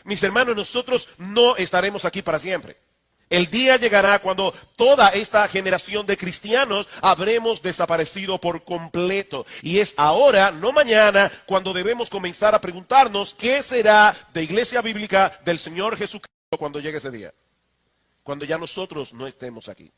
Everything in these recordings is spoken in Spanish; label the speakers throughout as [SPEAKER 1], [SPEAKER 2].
[SPEAKER 1] Mis hermanos, nosotros no estaremos aquí para siempre. El día llegará cuando toda esta generación de cristianos habremos desaparecido por completo. Y es ahora, no mañana, cuando debemos comenzar a preguntarnos qué será de Iglesia Bíblica del Señor Jesucristo cuando llegue ese día. Cuando ya nosotros no estemos aquí.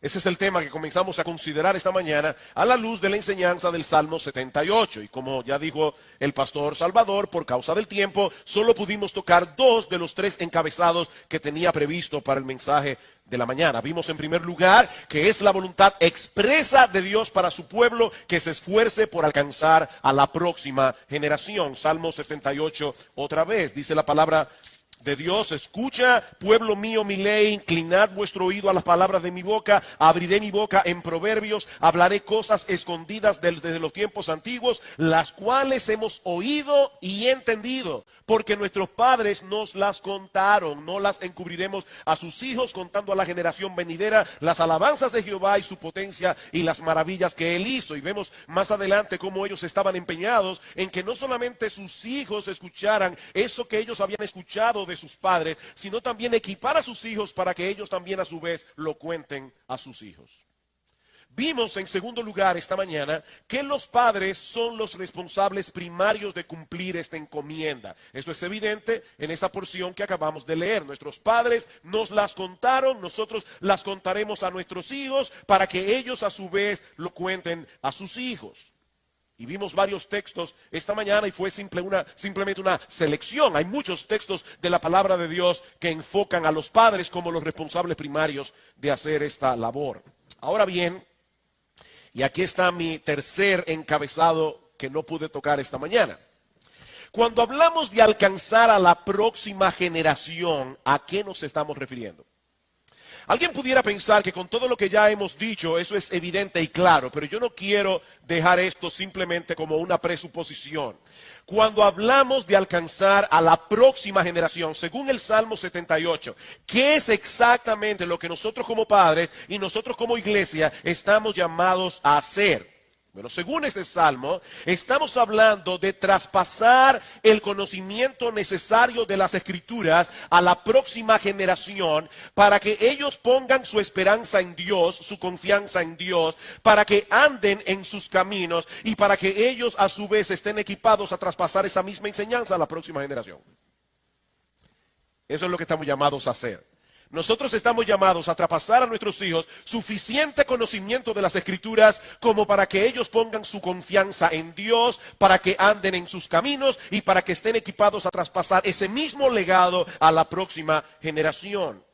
[SPEAKER 1] Ese es el tema que comenzamos a considerar esta mañana a la luz de la enseñanza del Salmo 78. Y como ya dijo el pastor Salvador, por causa del tiempo, solo pudimos tocar 2 de los 3 encabezados que tenía previsto para el mensaje de la mañana. Vimos en primer lugar que es la voluntad expresa de Dios para su pueblo que se esfuerce por alcanzar a la próxima generación. Salmo 78 otra vez, dice la palabra de Dios: escucha, pueblo mío, mi ley, inclinad vuestro oído a las palabras de mi boca, abriré mi boca en proverbios, hablaré cosas escondidas desde los tiempos antiguos, las cuales hemos oído y entendido, porque nuestros padres nos las contaron. No las encubriremos a sus hijos, contando a la generación venidera las alabanzas de Jehová y su potencia y las maravillas que él hizo. Y vemos más adelante cómo ellos estaban empeñados en que no solamente sus hijos escucharan eso que ellos habían escuchado de sus padres, sino también equipar a sus hijos para que ellos también a su vez lo cuenten a sus hijos. Vimos en segundo lugar esta mañana que los padres son los responsables primarios de cumplir esta encomienda. Esto es evidente en esta porción que acabamos de leer. Nuestros padres nos las contaron, nosotros las contaremos a nuestros hijos para que ellos a su vez lo cuenten a sus hijos. Y vimos varios textos esta mañana y fue simplemente una selección. Hay muchos textos de la palabra de Dios que enfocan a los padres como los responsables primarios de hacer esta labor. Ahora bien, y aquí está mi tercer encabezado que no pude tocar esta mañana. Cuando hablamos de alcanzar a la próxima generación, ¿a qué nos estamos refiriendo? Alguien pudiera pensar que con todo lo que ya hemos dicho, eso es evidente y claro, pero yo no quiero dejar esto simplemente como una presuposición. Cuando hablamos de alcanzar a la próxima generación, según el Salmo 78, ¿qué es exactamente lo que nosotros como padres y nosotros como iglesia estamos llamados a hacer? Bueno, según este salmo, estamos hablando de traspasar el conocimiento necesario de las Escrituras a la próxima generación para que ellos pongan su esperanza en Dios, su confianza en Dios, para que anden en sus caminos y para que ellos a su vez estén equipados a traspasar esa misma enseñanza a la próxima generación. Eso es lo que estamos llamados a hacer. Nosotros estamos llamados a traspasar a nuestros hijos suficiente conocimiento de las Escrituras como para que ellos pongan su confianza en Dios, para que anden en sus caminos y para que estén equipados a traspasar ese mismo legado a la próxima generación.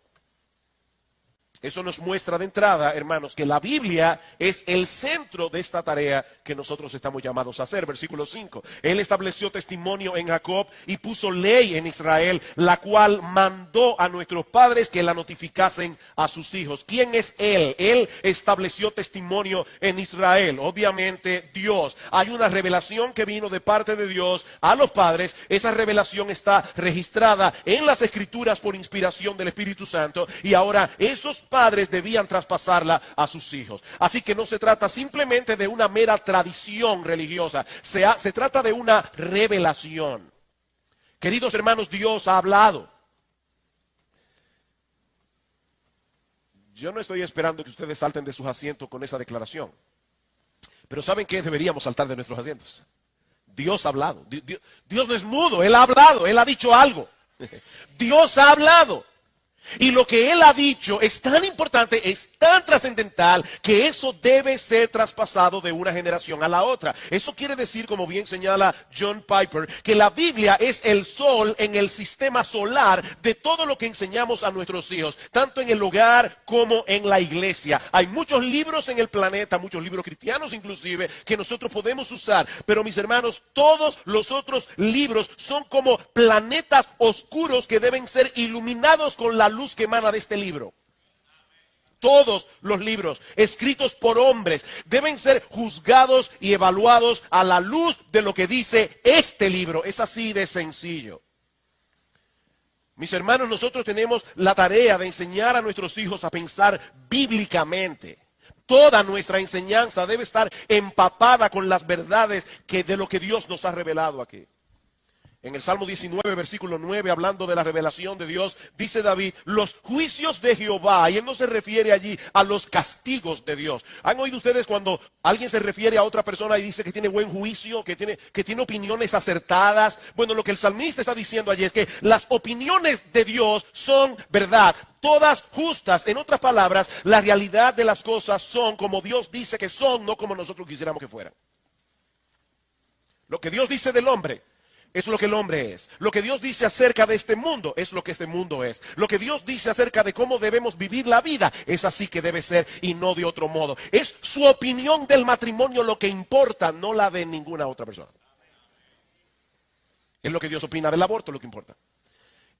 [SPEAKER 1] Eso nos muestra de entrada, hermanos, que la Biblia es el centro de esta tarea que nosotros estamos llamados a hacer. Versículo 5. Él estableció testimonio en Jacob y puso ley en Israel, la cual mandó a nuestros padres que la notificasen a sus hijos. ¿Quién es Él? Él estableció testimonio en Israel. Obviamente Dios. Hay una revelación que vino de parte de Dios a los padres. Esa revelación está registrada en las Escrituras por inspiración del Espíritu Santo. Y ahora esos padres debían traspasarla a sus hijos. Así que no se trata simplemente de una mera tradición religiosa, se trata de una revelación. Queridos hermanos, Dios ha hablado. Yo no estoy esperando que ustedes salten de sus asientos con esa declaración, pero ¿saben qué? Deberíamos saltar de nuestros asientos. Dios ha hablado. Dios no es mudo, Él ha hablado, Él ha dicho algo. Dios ha hablado. Y lo que Él ha dicho es tan importante, es tan trascendental, que eso debe ser traspasado de una generación a la otra. Eso quiere decir, como bien señala John Piper, que la Biblia es el sol en el sistema solar de todo lo que enseñamos a nuestros hijos, tanto en el hogar como en la iglesia. Hay muchos libros en el planeta, muchos libros cristianos inclusive, que nosotros podemos usar, pero mis hermanos, todos los otros libros son como planetas oscuros que deben ser iluminados con la luz que emana de este libro. Todos los libros escritos por hombres deben ser juzgados y evaluados a la luz de lo que dice este libro. Es así de sencillo. Mis hermanos, nosotros tenemos la tarea de enseñar a nuestros hijos a pensar bíblicamente. Toda nuestra enseñanza debe estar empapada con las verdades de lo que Dios nos ha revelado aquí. En el Salmo 19, versículo 9, hablando de la revelación de Dios, dice David, los juicios de Jehová, y él no se refiere allí a los castigos de Dios. ¿Han oído ustedes cuando alguien se refiere a otra persona y dice que tiene buen juicio, que tiene opiniones acertadas? Bueno, lo que el salmista está diciendo allí es que las opiniones de Dios son verdad, todas justas. En otras palabras, la realidad de las cosas son como Dios dice que son, no como nosotros quisiéramos que fueran. Lo que Dios dice del hombre es lo que el hombre es. Lo que Dios dice acerca de este mundo es lo que este mundo es. Lo que Dios dice acerca de cómo debemos vivir la vida es así que debe ser y no de otro modo. Es su opinión del matrimonio lo que importa, no la de ninguna otra persona. Es lo que Dios opina del aborto lo que importa.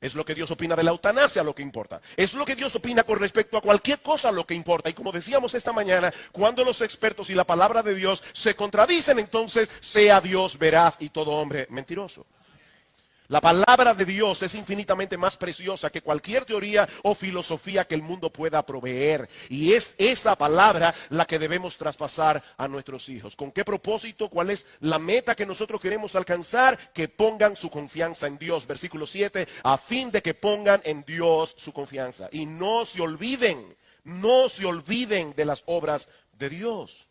[SPEAKER 1] Es lo que Dios opina de la eutanasia lo que importa. Es lo que Dios opina con respecto a cualquier cosa lo que importa. Y como decíamos esta mañana, cuando los expertos y la palabra de Dios se contradicen, entonces sea Dios veraz y todo hombre mentiroso. La palabra de Dios es infinitamente más preciosa que cualquier teoría o filosofía que el mundo pueda proveer. Y es esa palabra la que debemos traspasar a nuestros hijos. ¿Con qué propósito? ¿Cuál es la meta que nosotros queremos alcanzar? Que pongan su confianza en Dios. Versículo 7, a fin de que pongan en Dios su confianza. Y no se olviden de las obras de Dios.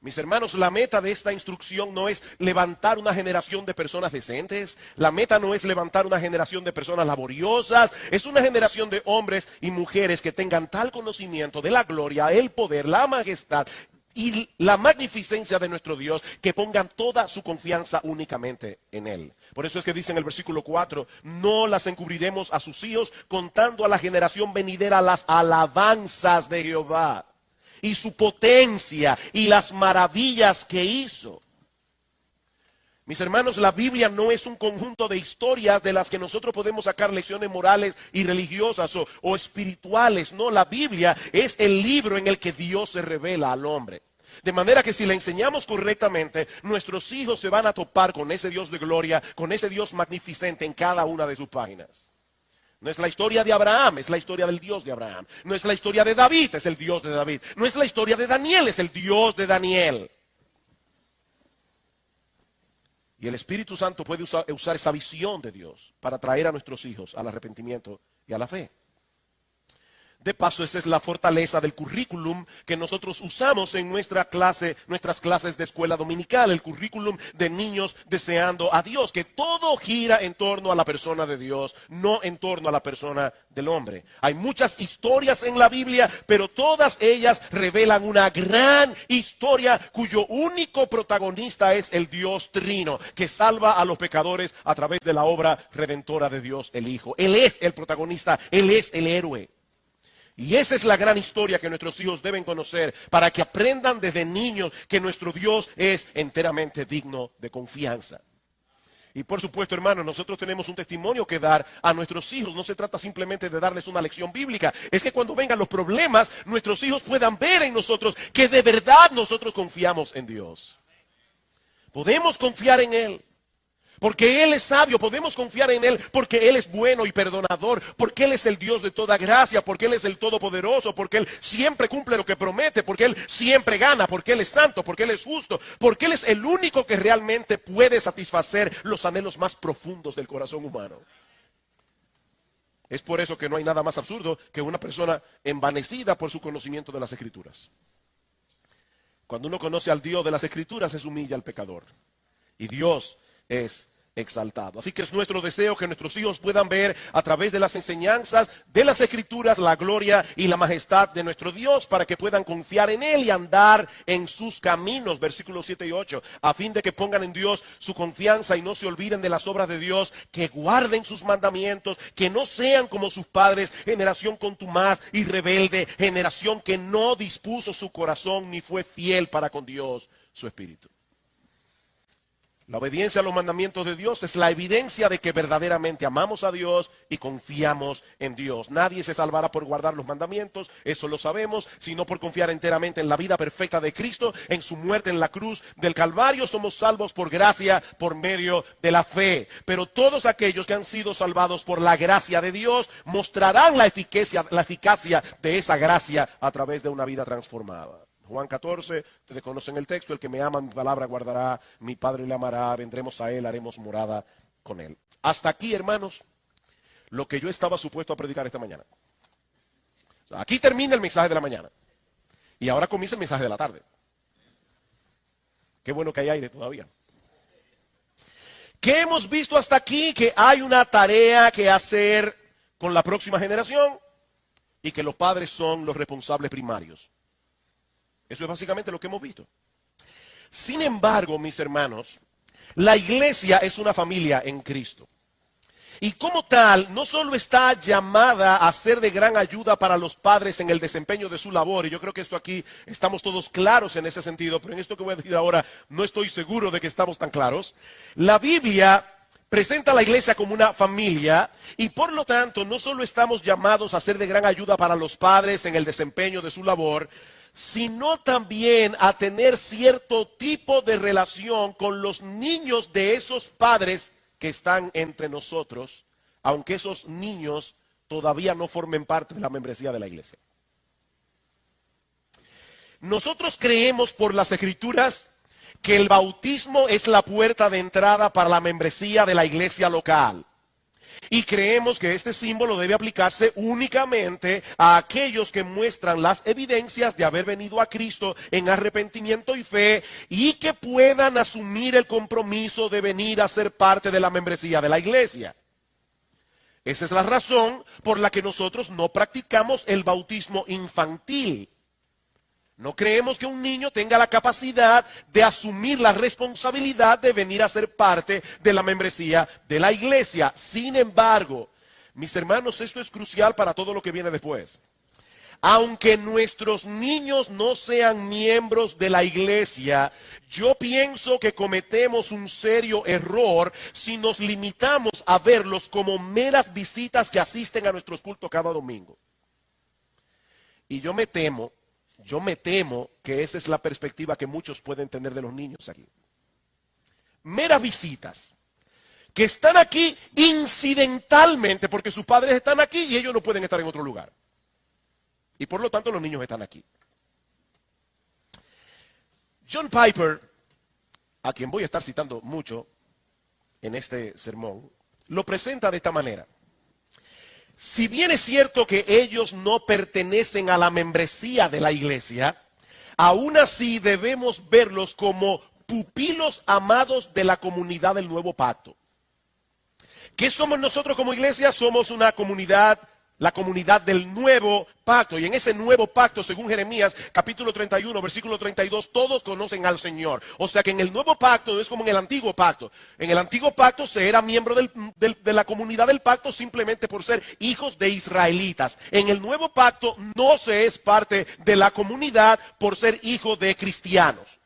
[SPEAKER 1] Mis hermanos, la meta de esta instrucción no es levantar una generación de personas decentes. La meta no es levantar una generación de personas laboriosas. Es una generación de hombres y mujeres que tengan tal conocimiento de la gloria, el poder, la majestad y la magnificencia de nuestro Dios, que pongan toda su confianza únicamente en Él. Por eso es que dice en el versículo 4, no las encubriremos a sus hijos, contando a la generación venidera las alabanzas de Jehová y su potencia y las maravillas que hizo. Mis hermanos, la Biblia no es un conjunto de historias de las que nosotros podemos sacar lecciones morales y religiosas o espirituales. No, la Biblia es el libro en el que Dios se revela al hombre. De manera que si la enseñamos correctamente, nuestros hijos se van a topar con ese Dios de gloria, con ese Dios magnificente en cada una de sus páginas. No es la historia de Abraham, es la historia del Dios de Abraham. No es la historia de David, es el Dios de David. No es la historia de Daniel, es el Dios de Daniel. Y el Espíritu Santo puede usar esa visión de Dios para traer a nuestros hijos al arrepentimiento y a la fe. De paso, esa es la fortaleza del currículum que nosotros usamos en nuestras clases de escuela dominical, el currículum de niños deseando a Dios, que todo gira en torno a la persona de Dios, no en torno a la persona del hombre. Hay muchas historias en la Biblia, pero todas ellas revelan una gran historia cuyo único protagonista es el Dios Trino, que salva a los pecadores a través de la obra redentora de Dios el Hijo. Él es el protagonista, Él es el héroe. Y esa es la gran historia que nuestros hijos deben conocer para que aprendan desde niños que nuestro Dios es enteramente digno de confianza. Y por supuesto, hermanos, nosotros tenemos un testimonio que dar a nuestros hijos. No se trata simplemente de darles una lección bíblica. Es que cuando vengan los problemas, nuestros hijos puedan ver en nosotros que de verdad nosotros confiamos en Dios. Podemos confiar en Él. Porque Él es sabio, podemos confiar en Él porque Él es bueno y perdonador, porque Él es el Dios de toda gracia, porque Él es el Todopoderoso, porque Él siempre cumple lo que promete, porque Él siempre gana, porque Él es santo, porque Él es justo, porque Él es el único que realmente puede satisfacer los anhelos más profundos del corazón humano. Es por eso que no hay nada más absurdo que una persona envanecida por su conocimiento de las Escrituras. Cuando uno conoce al Dios de las Escrituras, se humilla al pecador. Y Dios es exaltado. Así que es nuestro deseo que nuestros hijos puedan ver a través de las enseñanzas de las Escrituras la gloria y la majestad de nuestro Dios, para que puedan confiar en Él y andar en sus caminos. Versículos 7 y 8. A fin de que pongan en Dios su confianza y no se olviden de las obras de Dios, que guarden sus mandamientos, que no sean como sus padres, generación contumaz y rebelde, generación que no dispuso su corazón ni fue fiel para con Dios, su espíritu. La obediencia a los mandamientos de Dios es la evidencia de que verdaderamente amamos a Dios y confiamos en Dios. Nadie se salvará por guardar los mandamientos, eso lo sabemos, sino por confiar enteramente en la vida perfecta de Cristo, en su muerte en la cruz del Calvario. Somos salvos por gracia, por medio de la fe. Pero todos aquellos que han sido salvados por la gracia de Dios mostrarán la eficacia de esa gracia a través de una vida transformada. Juan 14, ustedes conocen el texto, el que me ama mi palabra guardará, mi Padre le amará, vendremos a él, haremos morada con él. Hasta aquí, hermanos, lo que yo estaba supuesto a predicar esta mañana. O sea, aquí termina el mensaje de la mañana. Y ahora comienza el mensaje de la tarde. Qué bueno que hay aire todavía. ¿Qué hemos visto hasta aquí? Que hay una tarea que hacer con la próxima generación y que los padres son los responsables primarios. Eso es básicamente lo que hemos visto. Sin embargo, mis hermanos, la iglesia es una familia en Cristo. Y como tal, no solo está llamada a ser de gran ayuda para los padres en el desempeño de su labor, y yo creo que esto aquí estamos todos claros en ese sentido, pero en esto que voy a decir ahora no estoy seguro de que estamos tan claros. La Biblia presenta a la iglesia como una familia y por lo tanto no solo estamos llamados a ser de gran ayuda para los padres en el desempeño de su labor, sino también a tener cierto tipo de relación con los niños de esos padres que están entre nosotros, aunque esos niños todavía no formen parte de la membresía de la iglesia. Nosotros creemos por las Escrituras que el bautismo es la puerta de entrada para la membresía de la iglesia local. Y creemos que este símbolo debe aplicarse únicamente a aquellos que muestran las evidencias de haber venido a Cristo en arrepentimiento y fe y que puedan asumir el compromiso de venir a ser parte de la membresía de la iglesia. Esa es la razón por la que nosotros no practicamos el bautismo infantil. No creemos que un niño tenga la capacidad de asumir la responsabilidad de venir a ser parte de la membresía de la iglesia. Sin embargo, mis hermanos, esto es crucial para todo lo que viene después. Aunque nuestros niños no sean miembros de la iglesia, yo pienso que cometemos un serio error si nos limitamos a verlos como meras visitas que asisten a nuestros cultos cada domingo. Y yo me temo que esa es la perspectiva que muchos pueden tener de los niños aquí. Meras visitas que están aquí incidentalmente porque sus padres están aquí y ellos no pueden estar en otro lugar. Y por lo tanto los niños están aquí. John Piper, a quien voy a estar citando mucho en este sermón, lo presenta de esta manera. Si bien es cierto que ellos no pertenecen a la membresía de la iglesia, aún así debemos verlos como pupilos amados de la comunidad del nuevo pacto. ¿Qué somos nosotros como iglesia? Somos una comunidad, la comunidad del nuevo pacto. Y en ese nuevo pacto, según Jeremías, capítulo 31, versículo 32, todos conocen al Señor. O sea que en el nuevo pacto no es como en el antiguo pacto. En el antiguo pacto se era miembro de la comunidad del pacto simplemente por ser hijos de israelitas. En el nuevo pacto no se es parte de la comunidad por ser hijo de cristianos.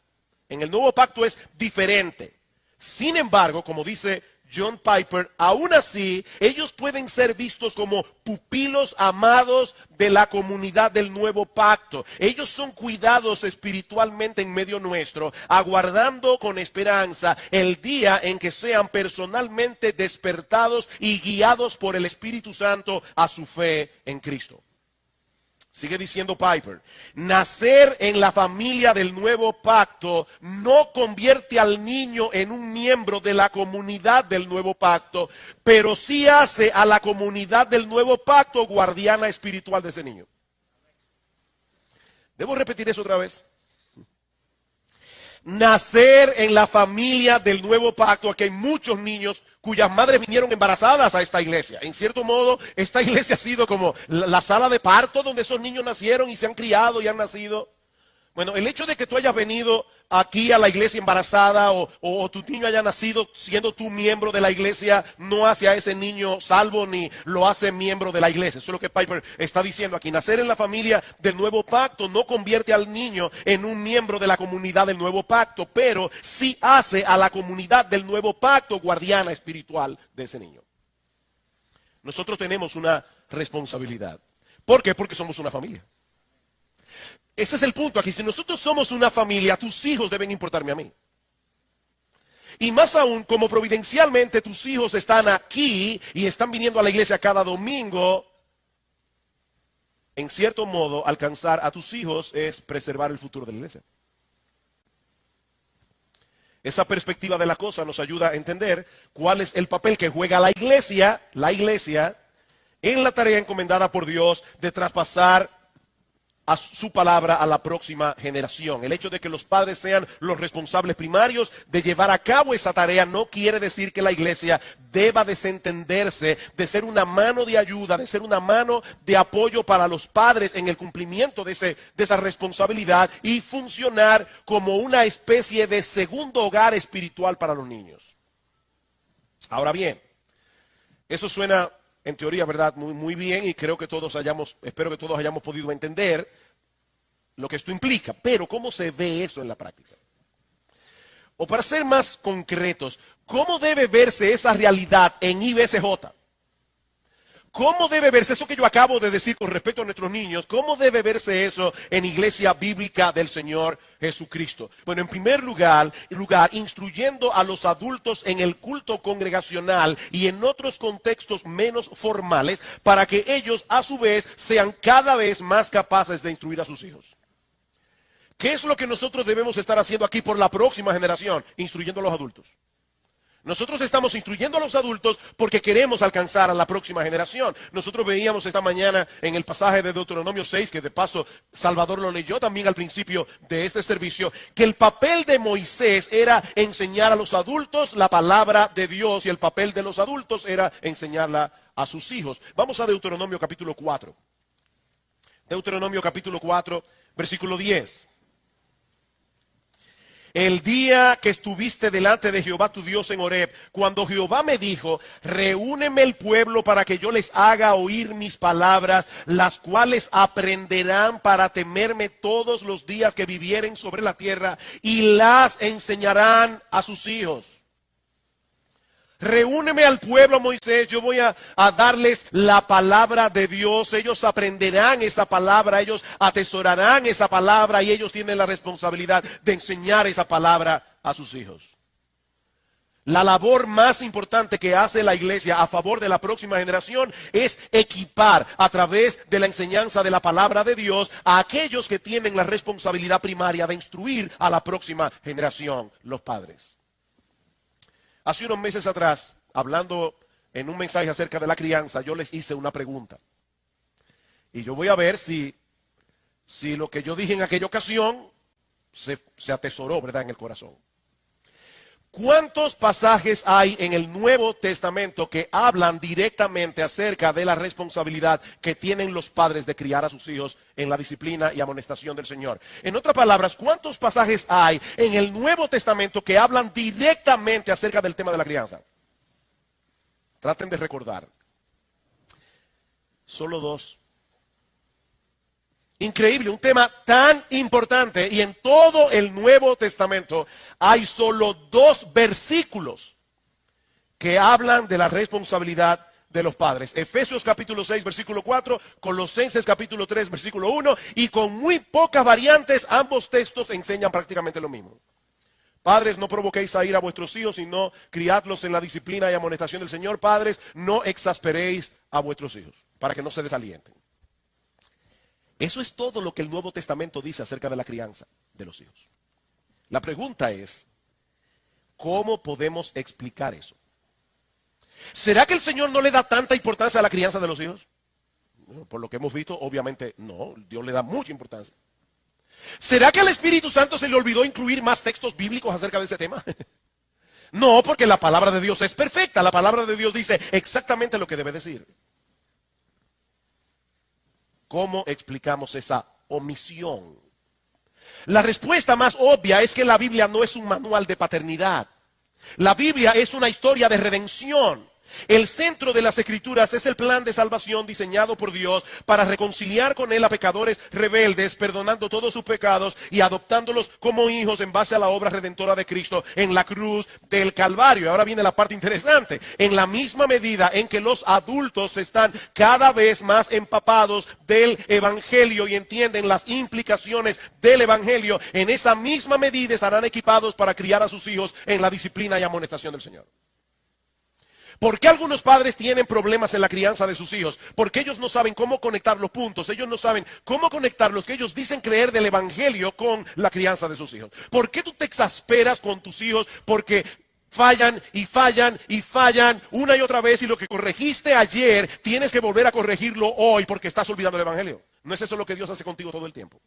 [SPEAKER 1] En el nuevo pacto es diferente. Sin embargo, como dice John Piper, aún así, ellos pueden ser vistos como pupilos amados de la comunidad del nuevo pacto. Ellos son cuidados espiritualmente en medio nuestro, aguardando con esperanza el día en que sean personalmente despertados y guiados por el Espíritu Santo a su fe en Cristo. Sigue diciendo Piper, nacer en la familia del nuevo pacto no convierte al niño en un miembro de la comunidad del nuevo pacto, pero sí hace a la comunidad del nuevo pacto guardiana espiritual de ese niño. ¿Debo repetir eso otra vez? Nacer en la familia del nuevo pacto, aquí hay muchos niños cuyas madres vinieron embarazadas a esta iglesia. En cierto modo, esta iglesia ha sido como la sala de parto donde esos niños nacieron y se han criado y han nacido. Bueno, el hecho de que tú hayas venido aquí a la iglesia embarazada o tu niño haya nacido siendo tú miembro de la iglesia no hace a ese niño salvo ni lo hace miembro de la iglesia. Eso es lo que Piper está diciendo aquí. Nacer en la familia del nuevo pacto no convierte al niño en un miembro de la comunidad del nuevo pacto, pero sí hace a la comunidad del nuevo pacto guardiana espiritual de ese niño. Nosotros tenemos una responsabilidad. ¿Por qué? Porque somos una familia. Ese es el punto aquí. Si nosotros somos una familia, tus hijos deben importarme a mí. Y más aún, como providencialmente tus hijos están aquí y están viniendo a la iglesia cada domingo, en cierto modo, alcanzar a tus hijos es preservar el futuro de la iglesia. Esa perspectiva de la cosa nos ayuda a entender cuál es el papel que juega la iglesia, en la tarea encomendada por Dios de traspasar a su palabra a la próxima generación. El hecho de que los padres sean los responsables primarios de llevar a cabo esa tarea no quiere decir que la iglesia deba desentenderse de ser una mano de ayuda, de ser una mano de apoyo para los padres en el cumplimiento de esa responsabilidad y funcionar como una especie de segundo hogar espiritual para los niños. Ahora bien, eso suena en teoría, ¿verdad? Muy bien, y espero que todos hayamos podido entender lo que esto implica. Pero, ¿cómo se ve eso en la práctica? O para ser más concretos, ¿cómo debe verse esa realidad en IBCJ? ¿Cómo debe verse eso que yo acabo de decir con respecto a nuestros niños? ¿Cómo debe verse eso en Iglesia Bíblica del Señor Jesucristo? Bueno, en primer lugar, instruyendo a los adultos en el culto congregacional y en otros contextos menos formales para que ellos a su vez sean cada vez más capaces de instruir a sus hijos. ¿Qué es lo que nosotros debemos estar haciendo aquí por la próxima generación? Instruyendo a los adultos. Nosotros estamos instruyendo a los adultos porque queremos alcanzar a la próxima generación. Nosotros veíamos esta mañana en el pasaje de Deuteronomio 6, que de paso Salvador lo leyó también al principio de este servicio, que el papel de Moisés era enseñar a los adultos la palabra de Dios y el papel de los adultos era enseñarla a sus hijos. Vamos a Deuteronomio capítulo 4. Deuteronomio capítulo 4, versículo 10. El día que estuviste delante de Jehová tu Dios en Horeb, cuando Jehová me dijo, reúneme el pueblo para que yo les haga oír mis palabras, las cuales aprenderán para temerme todos los días que vivieren sobre la tierra y las enseñarán a sus hijos. Reúneme al pueblo, Moisés, yo voy a darles la palabra de Dios, ellos aprenderán esa palabra, ellos atesorarán esa palabra y ellos tienen la responsabilidad de enseñar esa palabra a sus hijos. La labor más importante que hace la iglesia a favor de la próxima generación es equipar a través de la enseñanza de la palabra de Dios a aquellos que tienen la responsabilidad primaria de instruir a la próxima generación, los padres. Hace unos meses atrás, hablando en un mensaje acerca de la crianza, yo les hice una pregunta. Y yo voy a ver si lo que yo dije en aquella ocasión se atesoró, ¿verdad?, en el corazón. ¿Cuántos pasajes hay en el Nuevo Testamento que hablan directamente acerca de la responsabilidad que tienen los padres de criar a sus hijos en la disciplina y amonestación del Señor? En otras palabras, ¿cuántos pasajes hay en el Nuevo Testamento que hablan directamente acerca del tema de la crianza? Traten de recordar. Solo 2. Increíble, un tema tan importante y en todo el Nuevo Testamento hay solo 2 versículos que hablan de la responsabilidad de los padres. Efesios capítulo 6 versículo 4, Colosenses capítulo 3 versículo 1 y con muy pocas variantes ambos textos enseñan prácticamente lo mismo. Padres, no provoquéis a ira a vuestros hijos, sino criadlos en la disciplina y amonestación del Señor. Padres, no exasperéis a vuestros hijos para que no se desalienten. Eso es todo lo que el Nuevo Testamento dice acerca de la crianza de los hijos. La pregunta es, ¿cómo podemos explicar eso? ¿Será que el Señor no le da tanta importancia a la crianza de los hijos? Bueno, por lo que hemos visto, obviamente no, Dios le da mucha importancia. ¿Será que al Espíritu Santo se le olvidó incluir más textos bíblicos acerca de ese tema? No, porque la palabra de Dios es perfecta, la palabra de Dios dice exactamente lo que debe decir. ¿Cómo explicamos esa omisión? La respuesta más obvia es que la Biblia no es un manual de paternidad. La Biblia es una historia de redención. El centro de las Escrituras es el plan de salvación diseñado por Dios para reconciliar con Él a pecadores rebeldes, perdonando todos sus pecados y adoptándolos como hijos en base a la obra redentora de Cristo en la cruz del Calvario. Ahora viene la parte interesante. En la misma medida en que los adultos están cada vez más empapados del Evangelio y entienden las implicaciones del Evangelio, en esa misma medida estarán equipados para criar a sus hijos en la disciplina y amonestación del Señor. ¿Por qué algunos padres tienen problemas en la crianza de sus hijos? Porque ellos no saben cómo conectar los puntos, ellos no saben cómo conectar los que ellos dicen creer del evangelio con la crianza de sus hijos. ¿Por qué tú te exasperas con tus hijos? Porque fallan y fallan y fallan una y otra vez, y lo que corregiste ayer tienes que volver a corregirlo hoy porque estás olvidando el evangelio. ¿No es eso lo que Dios hace contigo todo el tiempo?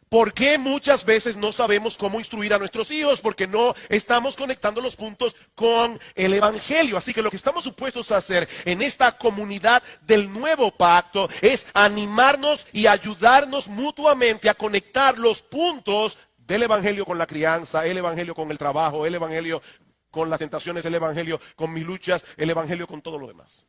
[SPEAKER 1] ¿Por qué muchas veces no sabemos cómo instruir a nuestros hijos? Porque no estamos conectando los puntos con el evangelio. Así que lo que estamos supuestos a hacer en esta comunidad del nuevo pacto es animarnos y ayudarnos mutuamente a conectar los puntos del evangelio con la crianza, el evangelio con el trabajo, el evangelio con las tentaciones, el evangelio con mis luchas, el evangelio con todo lo demás.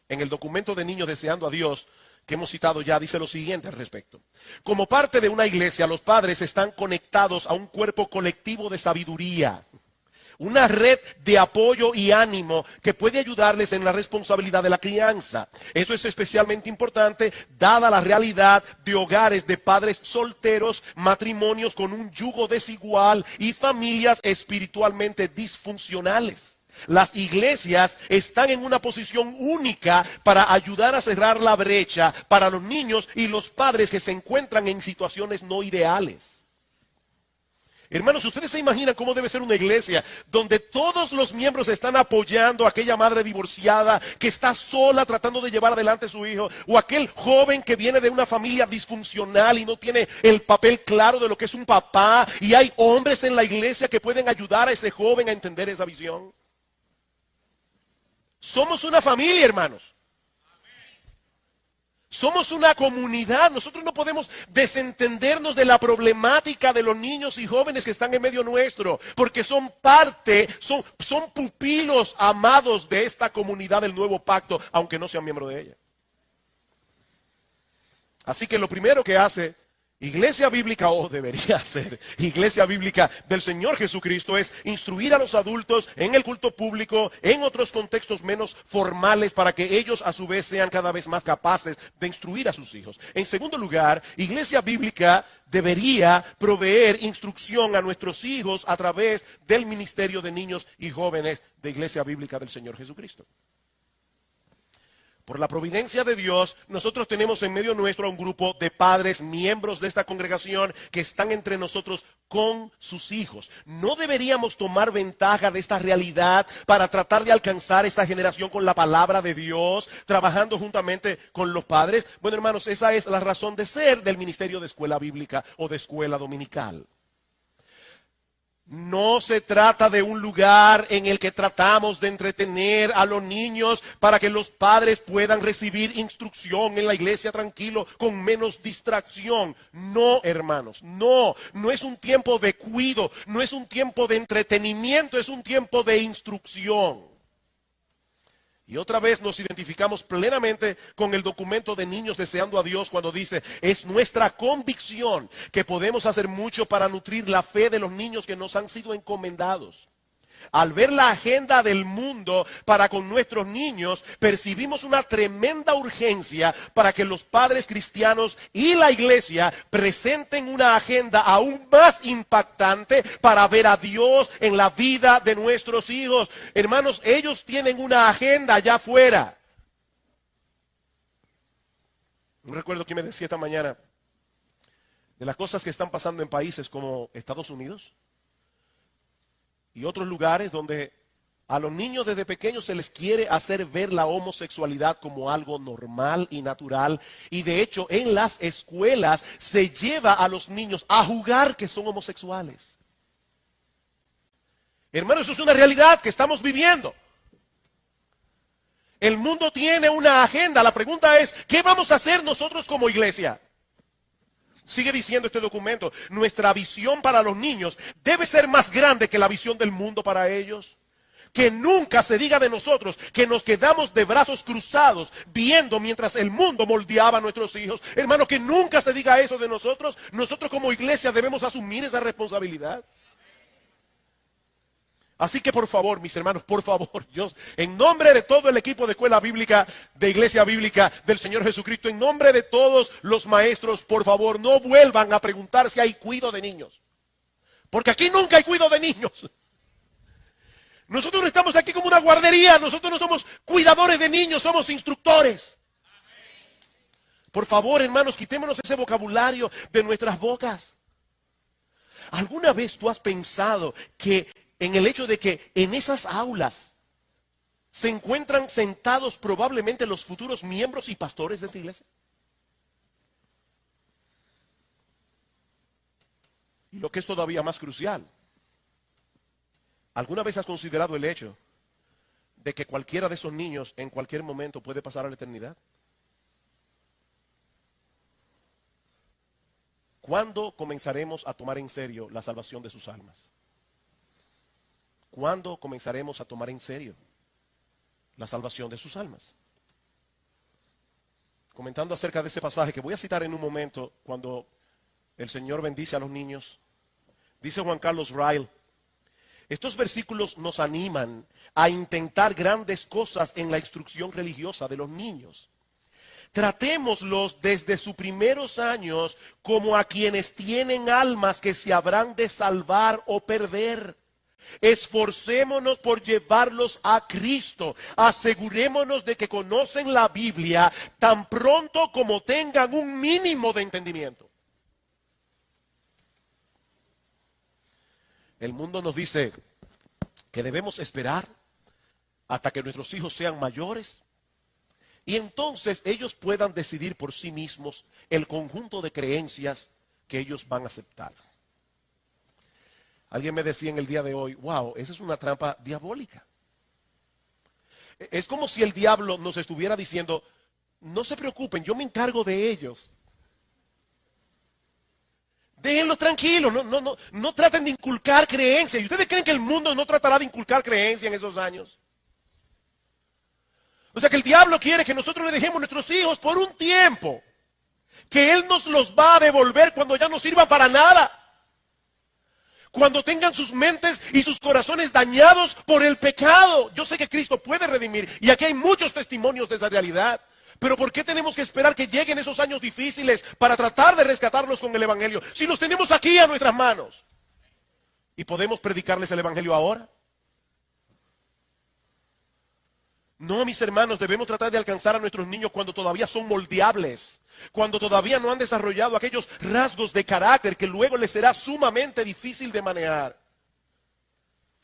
[SPEAKER 1] En el documento de Niños Deseando a Dios, que hemos citado ya, dice lo siguiente al respecto. Como parte de una iglesia, los padres están conectados a un cuerpo colectivo de sabiduría, una red de apoyo y ánimo que puede ayudarles en la responsabilidad de la crianza. Eso es especialmente importante dada la realidad de hogares de padres solteros, matrimonios con un yugo desigual y familias espiritualmente disfuncionales. Las iglesias están en una posición única para ayudar a cerrar la brecha para los niños y los padres que se encuentran en situaciones no ideales. Hermanos, ustedes se imaginan cómo debe ser una iglesia donde todos los miembros están apoyando a aquella madre divorciada que está sola tratando de llevar adelante a su hijo, o aquel joven que viene de una familia disfuncional y no tiene el papel claro de lo que es un papá, y hay hombres en la iglesia que pueden ayudar a ese joven a entender esa visión. Somos una familia, hermanos. Somos una comunidad. Nosotros no podemos desentendernos de la problemática de los niños y jóvenes que están en medio nuestro, porque son parte, son pupilos amados de esta comunidad del nuevo pacto, aunque no sean miembros de ella. Así que lo primero que hace Iglesia Bíblica, o debería ser Iglesia Bíblica del Señor Jesucristo, es instruir a los adultos en el culto público, en otros contextos menos formales, para que ellos a su vez sean cada vez más capaces de instruir a sus hijos. En segundo lugar, Iglesia Bíblica debería proveer instrucción a nuestros hijos a través del ministerio de niños y jóvenes de Iglesia Bíblica del Señor Jesucristo. Por la providencia de Dios, nosotros tenemos en medio nuestro a un grupo de padres, miembros de esta congregación, que están entre nosotros con sus hijos. ¿No deberíamos tomar ventaja de esta realidad para tratar de alcanzar esta generación con la palabra de Dios, trabajando juntamente con los padres? Bueno, hermanos, esa es la razón de ser del ministerio de escuela bíblica o de escuela dominical. No se trata de un lugar en el que tratamos de entretener a los niños para que los padres puedan recibir instrucción en la iglesia tranquilo, con menos distracción. No, hermanos, no es un tiempo de cuidado, no es un tiempo de entretenimiento, es un tiempo de instrucción. Y otra vez nos identificamos plenamente con el documento de Niños Deseando a Dios cuando dice: es nuestra convicción que podemos hacer mucho para nutrir la fe de los niños que nos han sido encomendados. Al ver la agenda del mundo para con nuestros niños, percibimos una tremenda urgencia para que los padres cristianos y la iglesia presenten una agenda aún más impactante para ver a Dios en la vida de nuestros hijos. Hermanos, ellos tienen una agenda allá afuera. No recuerdo quién me decía esta mañana de las cosas que están pasando en países como Estados Unidos y otros lugares donde a los niños desde pequeños se les quiere hacer ver la homosexualidad como algo normal y natural. Y de hecho en las escuelas se lleva a los niños a jugar que son homosexuales. Hermanos, eso es una realidad que estamos viviendo. El mundo tiene una agenda. La pregunta es, ¿qué vamos a hacer nosotros como iglesia? Sigue diciendo este documento: nuestra visión para los niños debe ser más grande que la visión del mundo para ellos. Que nunca se diga de nosotros que nos quedamos de brazos cruzados viendo mientras el mundo moldeaba a nuestros hijos. Hermano, que nunca se diga eso de nosotros. Nosotros como iglesia debemos asumir esa responsabilidad. Así que por favor, mis hermanos, por favor, Dios, en nombre de todo el equipo de escuela bíblica, de Iglesia Bíblica del Señor Jesucristo, en nombre de todos los maestros, por favor, no vuelvan a preguntar si hay cuidado de niños. Porque aquí nunca hay cuidado de niños. Nosotros no estamos aquí como una guardería. Nosotros no somos cuidadores de niños, somos instructores. Por favor, hermanos, quitémonos ese vocabulario de nuestras bocas. ¿Alguna vez tú has pensado que en el hecho de que en esas aulas se encuentran sentados probablemente los futuros miembros y pastores de esta iglesia? Y lo que es todavía más crucial, ¿alguna vez has considerado el hecho de que cualquiera de esos niños en cualquier momento puede pasar a la eternidad? ¿Cuándo comenzaremos a tomar en serio la salvación de sus almas? ¿Cuándo comenzaremos a tomar en serio la salvación de sus almas? Comentando acerca de ese pasaje que voy a citar en un momento, cuando el Señor bendice a los niños, dice Juan Carlos Ryle: estos versículos nos animan a intentar grandes cosas en la instrucción religiosa de los niños. Tratémoslos desde sus primeros años como a quienes tienen almas que se habrán de salvar o perder. Esforcémonos por llevarlos a Cristo. Asegurémonos de que conocen la Biblia tan pronto como tengan un mínimo de entendimiento. El mundo nos dice que debemos esperar hasta que nuestros hijos sean mayores y entonces ellos puedan decidir por sí mismos el conjunto de creencias que ellos van a aceptar. Alguien me decía en el día de hoy: wow, esa es una trampa diabólica. Es como si el diablo nos estuviera diciendo: no se preocupen, yo me encargo de ellos. Déjenlos tranquilos, no traten de inculcar creencias. ¿Y ustedes creen que el mundo no tratará de inculcar creencias en esos años? O sea que el diablo quiere que nosotros le dejemos nuestros hijos por un tiempo, que Él nos los va a devolver cuando ya no sirvan para nada. Cuando tengan sus mentes y sus corazones dañados por el pecado. Yo sé que Cristo puede redimir y aquí hay muchos testimonios de esa realidad. Pero ¿por qué tenemos que esperar que lleguen esos años difíciles para tratar de rescatarlos con el Evangelio? Si los tenemos aquí a nuestras manos y podemos predicarles el Evangelio ahora. No, mis hermanos, debemos tratar de alcanzar a nuestros niños cuando todavía son moldeables, cuando todavía no han desarrollado aquellos rasgos de carácter que luego les será sumamente difícil de manejar.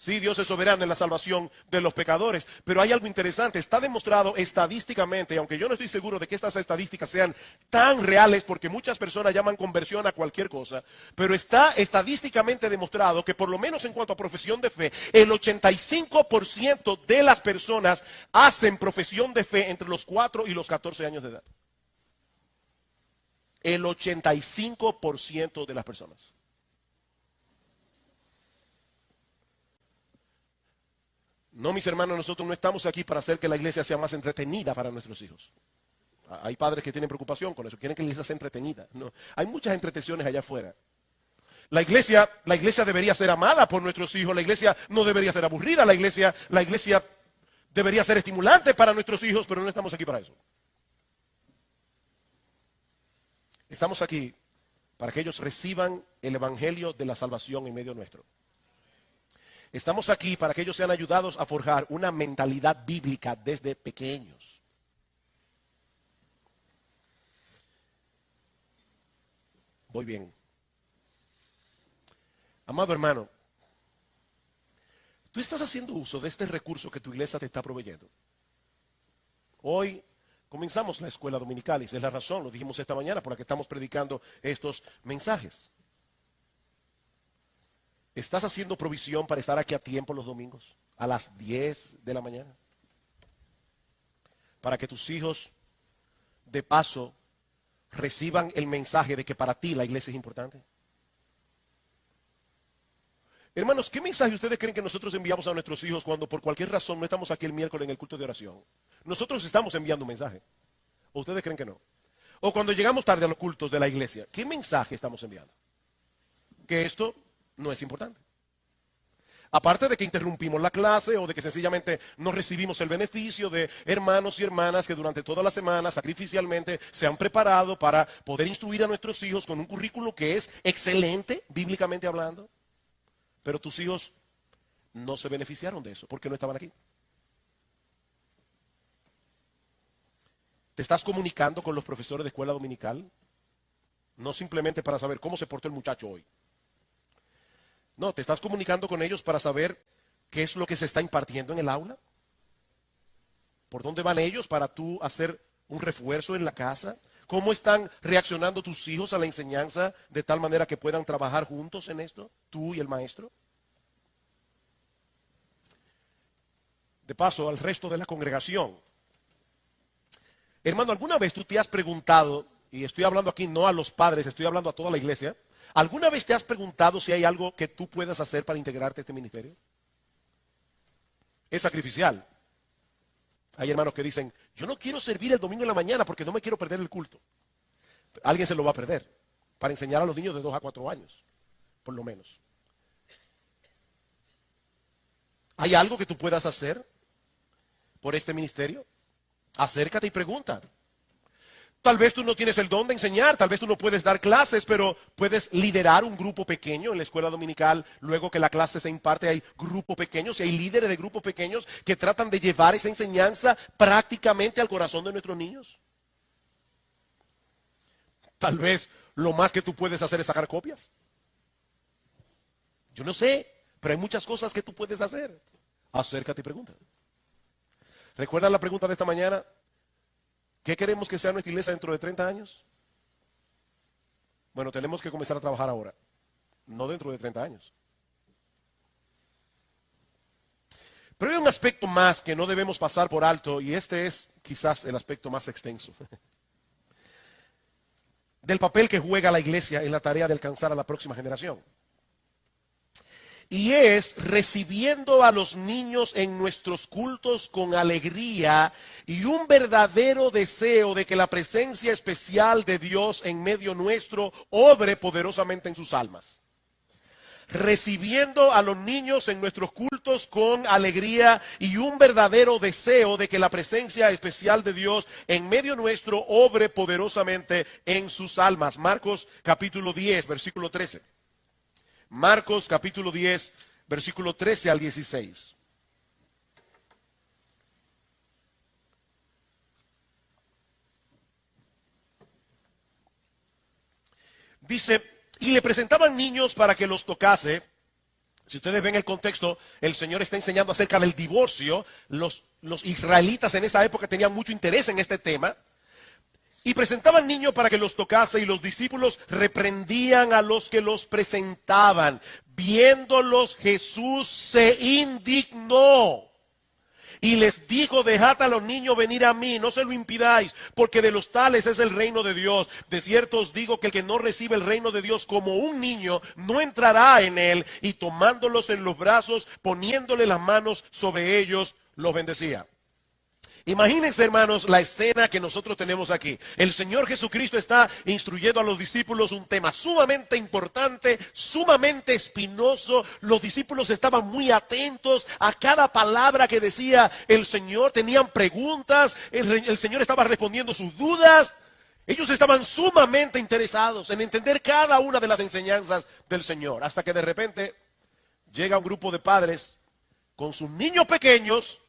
[SPEAKER 1] Sí, Dios es soberano en la salvación de los pecadores, pero hay algo interesante, está demostrado estadísticamente, aunque yo no estoy seguro de que estas estadísticas sean tan reales, porque muchas personas llaman conversión a cualquier cosa, pero está estadísticamente demostrado que por lo menos en cuanto a profesión de fe, el 85% de las personas hacen profesión de fe entre los 4 y los 14 años de edad. El 85% de las personas. No, mis hermanos, nosotros no estamos aquí para hacer que la iglesia sea más entretenida para nuestros hijos. Hay padres que tienen preocupación con eso, quieren que la iglesia sea entretenida. No, hay muchas entretenciones allá afuera. La iglesia debería ser amada por nuestros hijos, la iglesia no debería ser aburrida, la iglesia debería ser estimulante para nuestros hijos, pero no estamos aquí para eso. Estamos aquí para que ellos reciban el evangelio de la salvación en medio nuestro. Estamos aquí para que ellos sean ayudados a forjar una mentalidad bíblica desde pequeños. Voy bien. Amado hermano, tú estás haciendo uso de este recurso que tu iglesia te está proveyendo. Hoy comenzamos la escuela dominical y esa es la razón, lo dijimos esta mañana, por la que estamos predicando estos mensajes. ¿Estás haciendo provisión para estar aquí a tiempo los domingos? A las 10 de la mañana. Para que tus hijos, de paso, reciban el mensaje de que para ti la iglesia es importante. Hermanos, ¿qué mensaje ustedes creen que nosotros enviamos a nuestros hijos cuando por cualquier razón no estamos aquí el miércoles en el culto de oración? Nosotros estamos enviando un mensaje. ¿O ustedes creen que no? O cuando llegamos tarde a los cultos de la iglesia, ¿qué mensaje estamos enviando? Que esto no es importante. Aparte de que interrumpimos la clase o de que sencillamente no recibimos el beneficio de hermanos y hermanas que durante toda la semana sacrificialmente se han preparado para poder instruir a nuestros hijos con un currículo que es excelente, bíblicamente hablando. Pero tus hijos no se beneficiaron de eso porque no estaban aquí. ¿Te estás comunicando con los profesores de escuela dominical? No simplemente para saber cómo se portó el muchacho hoy. No, te estás comunicando con ellos para saber qué es lo que se está impartiendo en el aula. ¿Por dónde van ellos para tú hacer un refuerzo en la casa? ¿Cómo están reaccionando tus hijos a la enseñanza de tal manera que puedan trabajar juntos en esto, tú y el maestro? De paso, al resto de la congregación. Hermano, ¿alguna vez tú te has preguntado, y estoy hablando aquí no a los padres, estoy hablando a toda la iglesia, ¿alguna vez te has preguntado si hay algo que tú puedas hacer para integrarte a este ministerio? Es sacrificial. Hay hermanos que dicen, yo no quiero servir el domingo en la mañana porque no me quiero perder el culto. Alguien se lo va a perder para enseñar a los niños de 2 a 4 años, por lo menos. ¿Hay algo que tú puedas hacer por este ministerio? Acércate y pregunta. Tal vez tú no tienes el don de enseñar, tal vez tú no puedes dar clases, pero puedes liderar un grupo pequeño en la escuela dominical. Luego que la clase se imparte hay grupos pequeños y hay líderes de grupos pequeños que tratan de llevar esa enseñanza prácticamente al corazón de nuestros niños. Tal vez lo más que tú puedes hacer es sacar copias. Yo no sé, pero hay muchas cosas que tú puedes hacer. Acércate y pregunta. ¿Recuerdan la pregunta de esta mañana? ¿Qué queremos que sea nuestra iglesia dentro de 30 años? Bueno, tenemos que comenzar a trabajar ahora, no dentro de 30 años. Pero hay un aspecto más que no debemos pasar por alto, y este es quizás el aspecto más extenso del papel que juega la iglesia en la tarea de alcanzar a la próxima generación. Y es recibiendo a los niños en nuestros cultos con alegría y un verdadero deseo de que la presencia especial de Dios en medio nuestro obre poderosamente en sus almas. Recibiendo a los niños en nuestros cultos con alegría y un verdadero deseo de que la presencia especial de Dios en medio nuestro obre poderosamente en sus almas. Marcos capítulo 10, versículo 13. Marcos capítulo 10, versículo 13 al 16. Dice, y le presentaban niños para que los tocase. Si ustedes ven el contexto, el Señor está enseñando acerca del divorcio. Los israelitas en esa época tenían mucho interés en este tema. Y presentaban niños para que los tocase, y los discípulos reprendían a los que los presentaban. Viéndolos, Jesús se indignó y les dijo, dejad a los niños venir a mí, no se lo impidáis, porque de los tales es el reino de Dios. De cierto os digo que el que no recibe el reino de Dios como un niño, no entrará en él. Y tomándolos en los brazos, poniéndole las manos sobre ellos, los bendecía. Imagínense, hermanos, la escena que nosotros tenemos aquí. El Señor Jesucristo está instruyendo a los discípulos un tema sumamente importante, sumamente espinoso. Los discípulos estaban muy atentos a cada palabra que decía el Señor. Tenían preguntas, el Señor estaba respondiendo sus dudas. Ellos estaban sumamente interesados en entender cada una de las enseñanzas del Señor. Hasta que de repente llega un grupo de padres con sus niños pequeños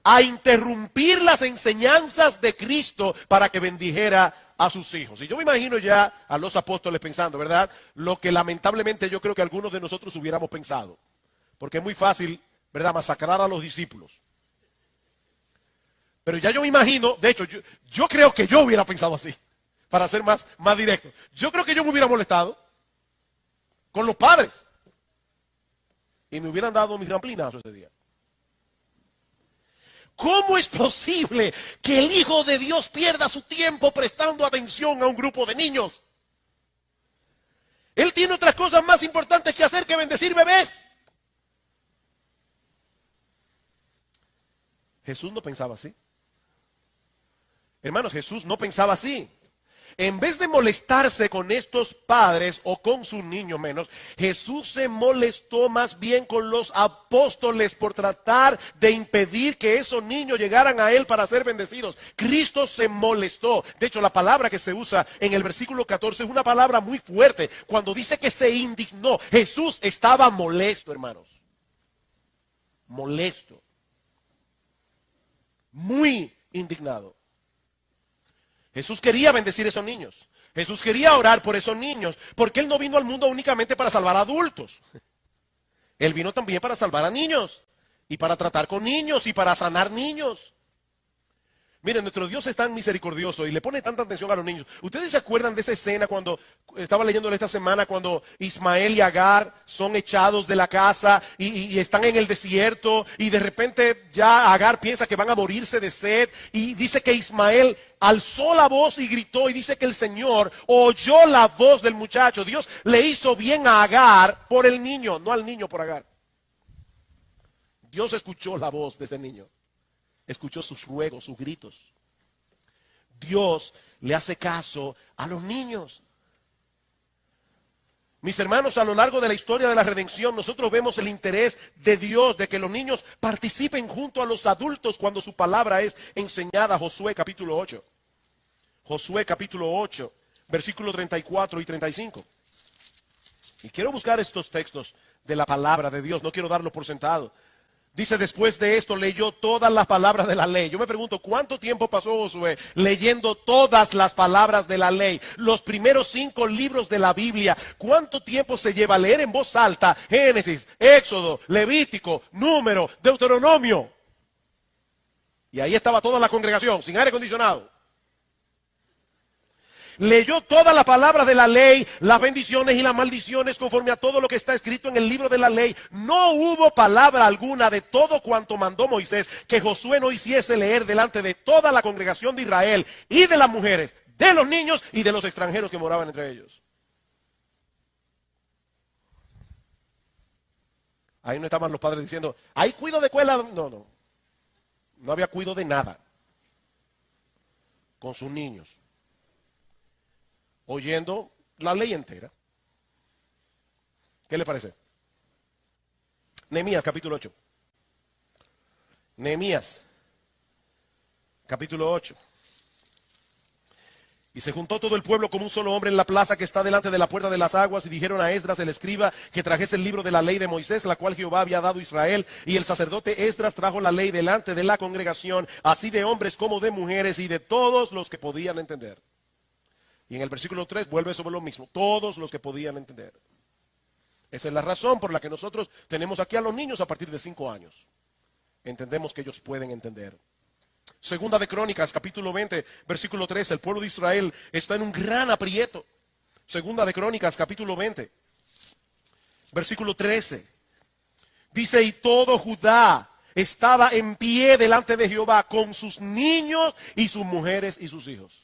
[SPEAKER 1] a interrumpir las enseñanzas de Cristo para que bendijera a sus hijos. Y yo me imagino ya a los apóstoles pensando, ¿verdad? Lo que lamentablemente yo creo que algunos de nosotros hubiéramos pensado. Porque es muy fácil, ¿verdad?, masacrar a los discípulos. Pero ya yo me imagino, de hecho, yo creo que yo hubiera pensado así, para ser más directo. Yo creo que yo me hubiera molestado con los padres. Y me hubieran dado mis ramplinazos ese día. ¿Cómo es posible que el Hijo de Dios pierda su tiempo prestando atención a un grupo de niños? Él tiene otras cosas más importantes que hacer que bendecir bebés. Jesús no pensaba así. Hermanos, Jesús no pensaba así. En vez de molestarse con estos padres o con sus niños menos, Jesús se molestó más bien con los apóstoles por tratar de impedir que esos niños llegaran a Él para ser bendecidos. Cristo se molestó. De hecho, la palabra que se usa en el versículo 14 es una palabra muy fuerte. Cuando dice que se indignó, Jesús estaba molesto, hermanos. Molesto. Muy indignado. Jesús quería bendecir a esos niños. Jesús quería orar por esos niños, porque Él no vino al mundo únicamente para salvar a adultos. Él vino también para salvar a niños, y para tratar con niños, y para sanar niños. Miren, nuestro Dios es tan misericordioso y le pone tanta atención a los niños. ¿Ustedes se acuerdan de esa escena cuando, estaba leyéndolo esta semana, cuando Ismael y Agar son echados de la casa y están en el desierto y de repente ya Agar piensa que van a morirse de sed y dice que Ismael alzó la voz y gritó y dice que el Señor oyó la voz del muchacho. Dios le hizo bien a Agar por el niño, no al niño por Agar. Dios escuchó la voz de ese niño. Escuchó sus ruegos, sus gritos. Dios le hace caso a los niños. Mis hermanos, a lo largo de la historia de la redención, nosotros vemos el interés de Dios de que los niños participen junto a los adultos cuando su palabra es enseñada. Josué capítulo 8. Josué capítulo 8, versículos 34 y 35. Y quiero buscar estos textos de la palabra de Dios, no quiero darlos por sentado. Dice, después de esto leyó todas las palabras de la ley. Yo me pregunto, ¿cuánto tiempo pasó Josué leyendo todas las palabras de la ley? Los primeros 5 libros de la Biblia. ¿Cuánto tiempo se lleva a leer en voz alta Génesis, Éxodo, Levítico, Número, Deuteronomio? Y ahí estaba toda la congregación, sin aire acondicionado. Leyó todas las palabras de la ley, las bendiciones y las maldiciones conforme a todo lo que está escrito en el libro de la ley. No hubo palabra alguna de todo cuanto mandó Moisés que Josué no hiciese leer delante de toda la congregación de Israel y de las mujeres, de los niños y de los extranjeros que moraban entre ellos. Ahí no estaban los padres diciendo, hay cuido de escuela. No. No había cuido de nada con sus niños. Oyendo la ley entera. ¿Qué le parece? Nehemías capítulo 8. Nehemías capítulo 8. Y se juntó todo el pueblo como un solo hombre en la plaza que está delante de la puerta de las aguas, y dijeron a Esdras el escriba que trajese el libro de la ley de Moisés, la cual Jehová había dado a Israel. Y el sacerdote Esdras trajo la ley delante de la congregación, así de hombres como de mujeres y de todos los que podían entender. Y en el versículo 3 vuelve sobre lo mismo, todos los que podían entender. Esa es la razón por la que nosotros tenemos aquí a los niños a partir de 5 años. Entendemos que ellos pueden entender. Segunda de Crónicas, capítulo 20, versículo 13, el pueblo de Israel está en un gran aprieto. Segunda de Crónicas, capítulo 20, versículo 13. Dice, y todo Judá estaba en pie delante de Jehová con sus niños y sus mujeres y sus hijos.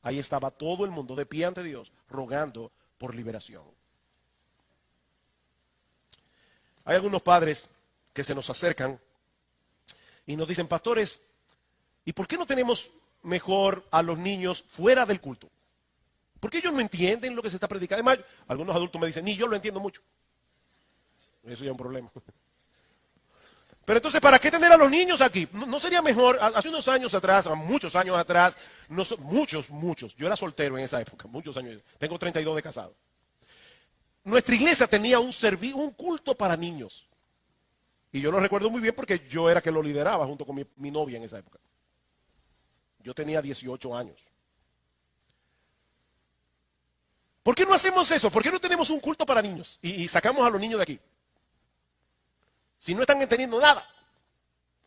[SPEAKER 1] Ahí estaba todo el mundo de pie ante Dios, rogando por liberación. Hay algunos padres que se nos acercan y nos dicen, pastores, ¿y por qué no tenemos mejor a los niños fuera del culto? Porque ellos no entienden lo que se está predicando. Además, algunos adultos me dicen, ni yo lo entiendo mucho. Eso ya es un problema. Pero entonces, ¿para qué tener a los niños aquí? ¿No sería mejor? Hace unos años atrás, muchos años atrás, muchos, yo era soltero en esa época, muchos años, tengo 32 de casado. Nuestra iglesia tenía un culto para niños. Y yo lo recuerdo muy bien porque yo era que lo lideraba junto con mi novia en esa época. Yo tenía 18 años. ¿Por qué no hacemos eso? ¿Por qué no tenemos un culto para niños? Y sacamos a los niños de aquí. Si no están entendiendo nada,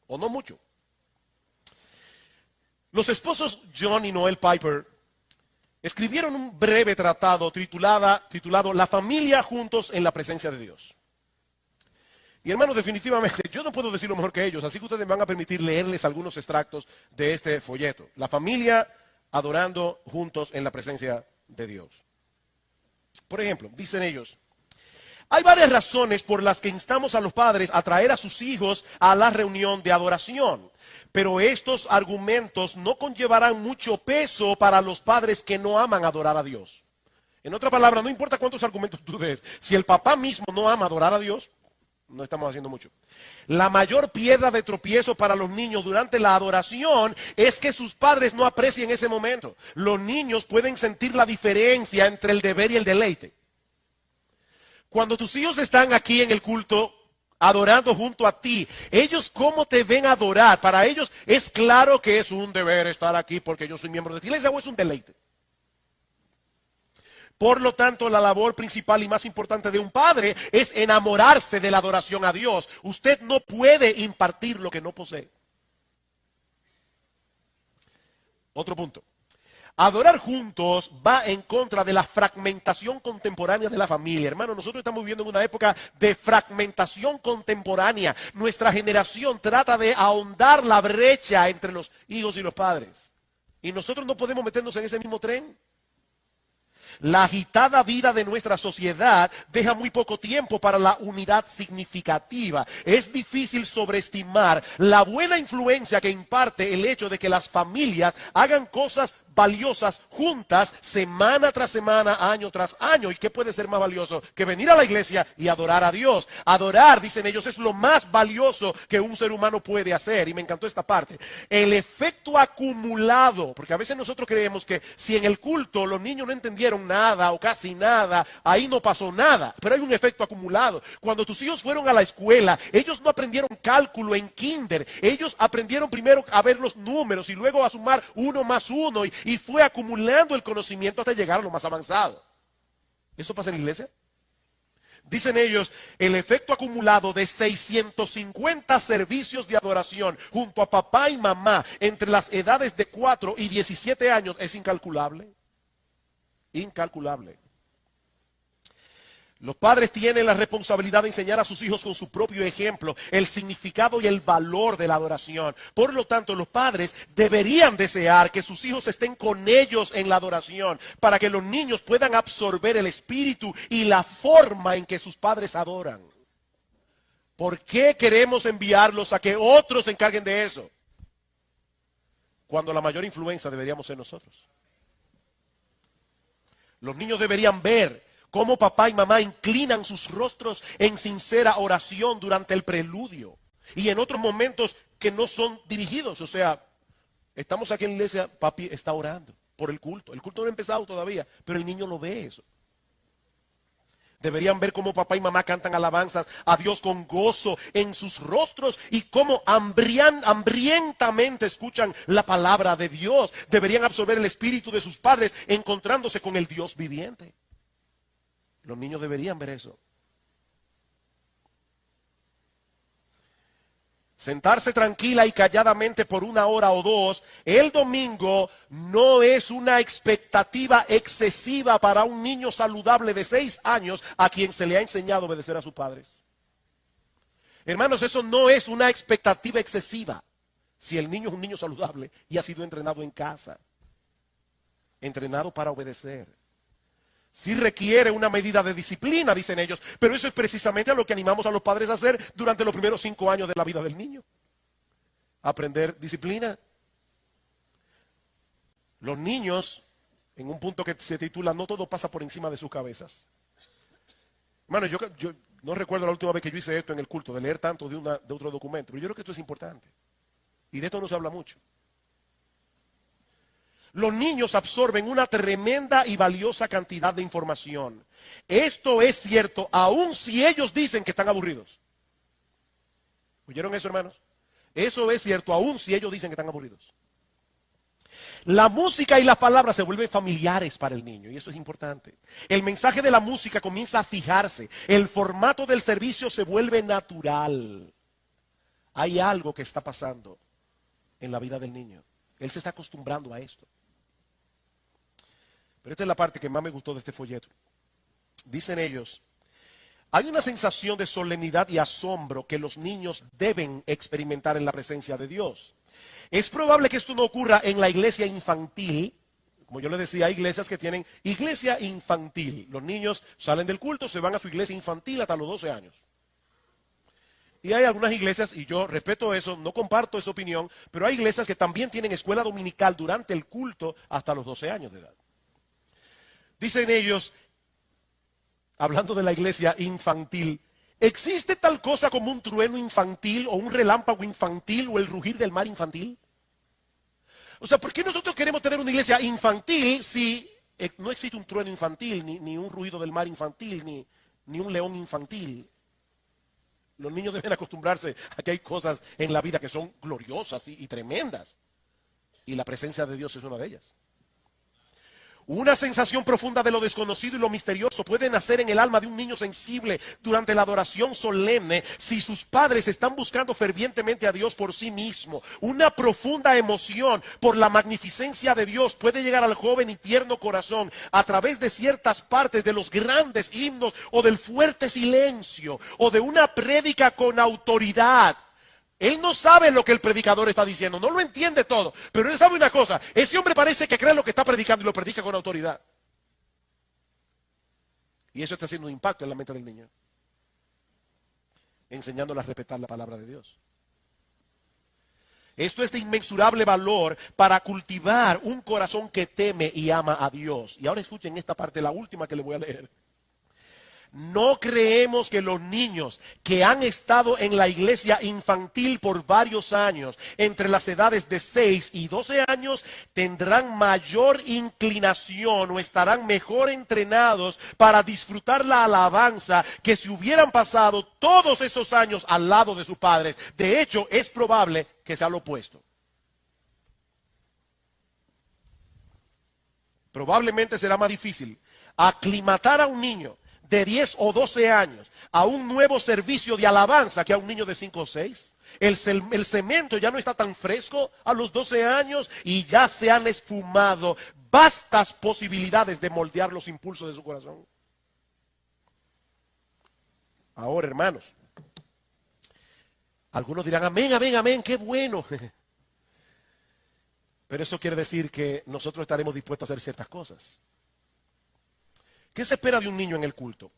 [SPEAKER 1] o no mucho. Los esposos John y Noel Piper escribieron un breve tratado titulado La familia juntos en la presencia de Dios. Y hermanos, definitivamente, yo no puedo decirlo mejor que ellos, así que ustedes me van a permitir leerles algunos extractos de este folleto. La familia adorando juntos en la presencia de Dios. Por ejemplo, dicen ellos, Hay varias razones por las que instamos a los padres a traer a sus hijos a la reunión de adoración. Pero estos argumentos no conllevarán mucho peso para los padres que no aman adorar a Dios. En otra palabra, no importa cuántos argumentos tú des, si el papá mismo no ama adorar a Dios, no estamos haciendo mucho. La mayor piedra de tropiezo para los niños durante la adoración es que sus padres no aprecien ese momento. Los niños pueden sentir la diferencia entre el deber y el deleite. Cuando tus hijos están aquí en el culto, adorando junto a ti, ellos cómo te ven adorar. Para ellos es claro que es un deber estar aquí porque yo soy miembro de la iglesia, o es un deleite. Por lo tanto, la labor principal y más importante de un padre es enamorarse de la adoración a Dios. Usted no puede impartir lo que no posee. Otro punto. Adorar juntos va en contra de la fragmentación contemporánea de la familia. Hermano, nosotros estamos viviendo en una época de fragmentación contemporánea. Nuestra generación trata de ahondar la brecha entre los hijos y los padres. Y nosotros no podemos meternos en ese mismo tren. La agitada vida de nuestra sociedad deja muy poco tiempo para la unidad significativa. Es difícil sobreestimar la buena influencia que imparte el hecho de que las familias hagan cosas valiosas juntas semana tras semana, año tras año. ¿Y qué puede ser más valioso que venir a la iglesia y adorar a Dios? Adorar, dicen ellos, es lo más valioso que un ser humano puede hacer. Y me encantó esta parte. El efecto acumulado, porque a veces nosotros creemos que si en el culto los niños no entendieron nada o casi nada, ahí no pasó nada. Pero hay un efecto acumulado. Cuando tus hijos fueron a la escuela, ellos no aprendieron cálculo en kinder. Ellos aprendieron primero a ver los números y luego a sumar 1 más 1 y fue acumulando el conocimiento hasta llegar a lo más avanzado. ¿Eso pasa en la iglesia? Dicen ellos, el efecto acumulado de 650 servicios de adoración junto a papá y mamá entre las edades de 4 y 17 años es incalculable. Incalculable. Los padres tienen la responsabilidad de enseñar a sus hijos con su propio ejemplo el significado y el valor de la adoración. Por lo tanto, los padres deberían desear que sus hijos estén con ellos en la adoración para que los niños puedan absorber el espíritu y la forma en que sus padres adoran. ¿Por qué queremos enviarlos a que otros se encarguen de eso? Cuando la mayor influencia deberíamos ser nosotros. Los niños deberían ver cómo papá y mamá inclinan sus rostros en sincera oración durante el preludio y en otros momentos que no son dirigidos. O sea, estamos aquí en la iglesia, papi está orando por el culto. El culto no ha empezado todavía, pero el niño lo ve eso. Deberían ver cómo papá y mamá cantan alabanzas a Dios con gozo en sus rostros y cómo hambrientamente escuchan la palabra de Dios. Deberían absorber el espíritu de sus padres encontrándose con el Dios viviente. Los niños deberían ver eso. Sentarse tranquila y calladamente por 1 hora o 2 el domingo no es una expectativa excesiva para un niño saludable de 6 años a quien se le ha enseñado a obedecer a sus padres. Hermanos, eso no es una expectativa excesiva si el niño es un niño saludable y ha sido entrenado en casa, entrenado para obedecer. Sí requiere una medida de disciplina, dicen ellos, pero eso es precisamente a lo que animamos a los padres a hacer durante los primeros 5 años de la vida del niño. Aprender disciplina. Los niños, en un punto que se titula "No todo pasa por encima de sus cabezas". Hermano, yo no recuerdo la última vez que yo hice esto en el culto, de leer tanto de otro documento, pero yo creo que esto es importante. Y de esto no se habla mucho. Los niños absorben una tremenda y valiosa cantidad de información. Esto es cierto, aun si ellos dicen que están aburridos. ¿Oyeron eso, hermanos? Eso es cierto, aun si ellos dicen que están aburridos. La música y las palabras se vuelven familiares para el niño, y eso es importante. El mensaje de la música comienza a fijarse. El formato del servicio se vuelve natural. Hay algo que está pasando en la vida del niño. Él se está acostumbrando a esto. Pero esta es la parte que más me gustó de este folleto. Dicen ellos, hay una sensación de solemnidad y asombro que los niños deben experimentar en la presencia de Dios. Es probable que esto no ocurra en la iglesia infantil, Como yo le decía, hay iglesias que tienen iglesia infantil. Los niños salen del culto, se van a su iglesia infantil hasta los 12 años. Y hay algunas iglesias, y yo respeto eso, no comparto esa opinión, pero hay iglesias que también tienen escuela dominical durante el culto hasta los 12 años de edad. Dicen ellos, hablando de la iglesia infantil, ¿existe tal cosa como un trueno infantil o un relámpago infantil o el rugir del mar infantil? O sea, ¿por qué nosotros queremos tener una iglesia infantil si no existe un trueno infantil, ni un ruido del mar infantil, ni un león infantil? Los niños deben acostumbrarse a que hay cosas en la vida que son gloriosas y tremendas. Y la presencia de Dios es una de ellas. Una sensación profunda de lo desconocido y lo misterioso puede nacer en el alma de un niño sensible durante la adoración solemne si sus padres están buscando fervientemente a Dios por sí mismo. Una profunda emoción por la magnificencia de Dios puede llegar al joven y tierno corazón a través de ciertas partes de los grandes himnos o del fuerte silencio o de una prédica con autoridad. Él no sabe lo que el predicador está diciendo, no lo entiende todo, pero él sabe una cosa, ese hombre parece que cree lo que está predicando y lo predica con autoridad. Y eso está haciendo un impacto en la mente del niño, enseñándole a respetar la palabra de Dios. Esto es de inmensurable valor para cultivar un corazón que teme y ama a Dios. Y ahora escuchen esta parte, la última que le voy a leer. No creemos que los niños que han estado en la iglesia infantil por varios años, entre las edades de 6 y 12 años, tendrán mayor inclinación o estarán mejor entrenados para disfrutar la alabanza que si hubieran pasado todos esos años al lado de sus padres. De hecho, es probable que sea lo opuesto. Probablemente será más difícil aclimatar a un niño de 10 o 12 años a un nuevo servicio de alabanza que a un niño de 5 o 6. El cemento ya no está tan fresco a los 12 años y ya se han esfumado vastas posibilidades de moldear los impulsos de su corazón. Ahora, hermanos, algunos dirán, amén, amén, amén, qué bueno. Pero eso quiere decir que nosotros estaremos dispuestos a hacer ciertas cosas. ¿Qué se espera de un niño en el culto?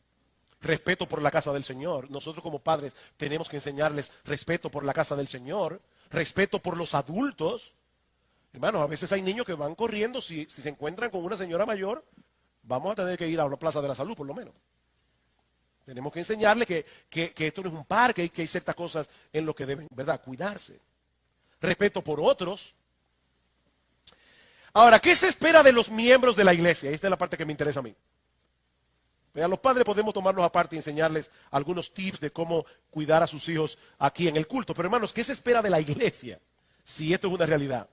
[SPEAKER 1] Respeto por la casa del Señor. Nosotros como padres tenemos que enseñarles respeto por la casa del Señor, respeto por los adultos. Hermanos, a veces hay niños que van corriendo, si se encuentran con una señora mayor, vamos a tener que ir a la Plaza de la Salud por lo menos. Tenemos que enseñarle que esto no es un parque y que hay ciertas cosas en lo que deben, ¿verdad?, cuidarse. Respeto por otros. Ahora, ¿qué se espera de los miembros de la iglesia? Esta es la parte que me interesa a mí. A los padres podemos tomarlos aparte y enseñarles algunos tips de cómo cuidar a sus hijos aquí en el culto. Pero hermanos, ¿qué se espera de la iglesia si esto es una realidad?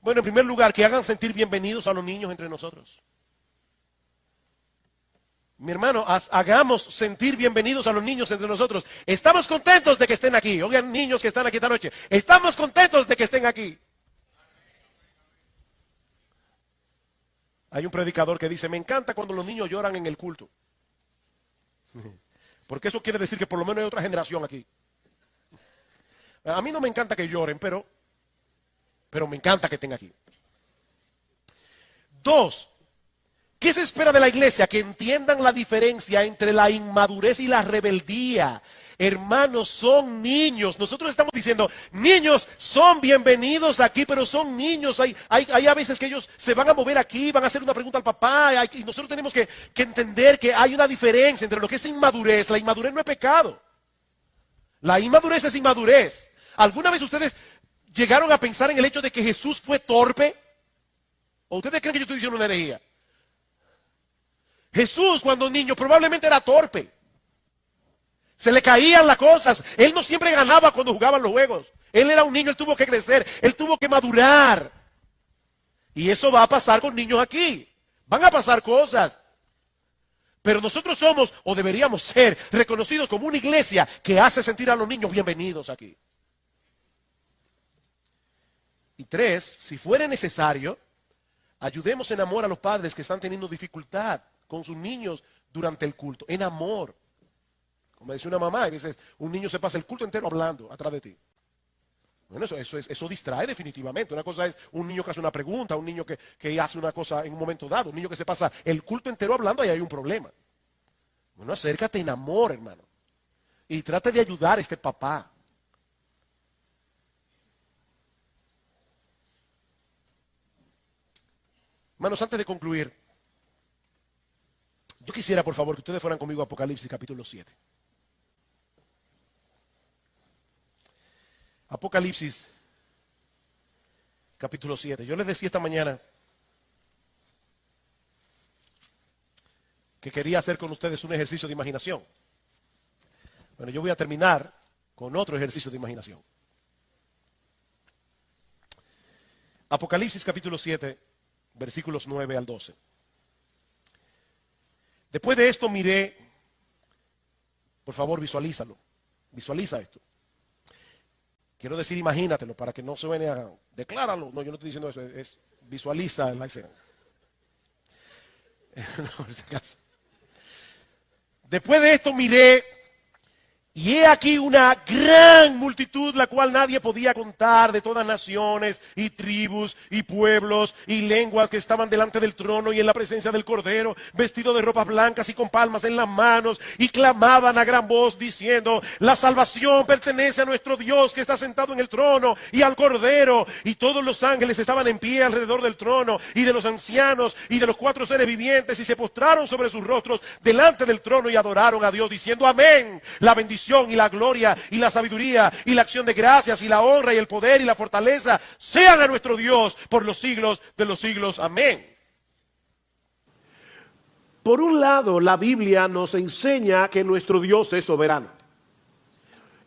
[SPEAKER 1] Bueno, en primer lugar, que hagan sentir bienvenidos a los niños entre nosotros. Mi hermano, hagamos sentir bienvenidos a los niños entre nosotros. Estamos contentos de que estén aquí. Oigan, niños que están aquí esta noche. Estamos contentos de que estén aquí. Hay un predicador que dice, me encanta cuando los niños lloran en el culto. Porque eso quiere decir que por lo menos hay otra generación aquí. A mí no me encanta que lloren, pero me encanta que estén aquí. 2, ¿qué se espera de la iglesia? Que entiendan la diferencia entre la inmadurez y la rebeldía. Hermanos, son niños. Nosotros estamos diciendo, niños son bienvenidos aquí, pero son niños. Hay a veces que ellos se van a mover aquí, van a hacer una pregunta al papá. Y nosotros tenemos que entender que hay una diferencia entre lo que es inmadurez. La inmadurez no es pecado. La inmadurez es inmadurez. ¿Alguna vez ustedes llegaron a pensar en el hecho de que Jesús fue torpe? ¿O ustedes creen que yo estoy diciendo una herejía? Jesús, cuando niño, probablemente era torpe. Se le caían las cosas. Él no siempre ganaba cuando jugaban los juegos. Él era un niño, él tuvo que crecer, él tuvo que madurar. Y eso va a pasar con niños aquí. Van a pasar cosas. Pero nosotros somos, o deberíamos ser, reconocidos como una iglesia que hace sentir a los niños bienvenidos aquí. Y 3, si fuera necesario, ayudemos en amor a los padres que están teniendo dificultad con sus niños durante el culto. En amor. Como decía una mamá, a veces un niño se pasa el culto entero hablando atrás de ti. Bueno, eso distrae definitivamente. Una cosa es un niño que hace una pregunta, un niño que hace una cosa en un momento dado, un niño que se pasa el culto entero hablando y hay un problema. Bueno, acércate en amor, hermano. Y trata de ayudar a este papá. Hermanos, antes de concluir, yo quisiera, por favor, que ustedes fueran conmigo a Apocalipsis capítulo 7. Apocalipsis capítulo 7. Yo les decía esta mañana que quería hacer con ustedes un ejercicio de imaginación. Bueno, yo voy a terminar con otro ejercicio de imaginación. Apocalipsis capítulo 7, versículos 9 al 12. Después de esto miré, por favor visualízalo, visualiza esto. Quiero decir imagínatelo para que no se suene a decláralo. No, yo no estoy diciendo eso, es visualiza la escena. No, en ese caso. Después de esto miré, y he aquí una gran multitud, la cual nadie podía contar, de todas naciones y tribus y pueblos y lenguas, que estaban delante del trono y en la presencia del Cordero, vestidos de ropas blancas y con palmas en las manos, y clamaban a gran voz diciendo: la salvación pertenece a nuestro Dios, que está sentado en el trono, y al Cordero. Y todos los ángeles estaban en pie alrededor del trono y de los ancianos y de los 4 seres vivientes, y se postraron sobre sus rostros delante del trono y adoraron a Dios diciendo: amén. La bendición y la gloria y la sabiduría y la acción de gracias y la honra y el poder y la fortaleza sean a nuestro Dios por los siglos de los siglos. Amén. Por un lado, la Biblia nos enseña que nuestro Dios es soberano.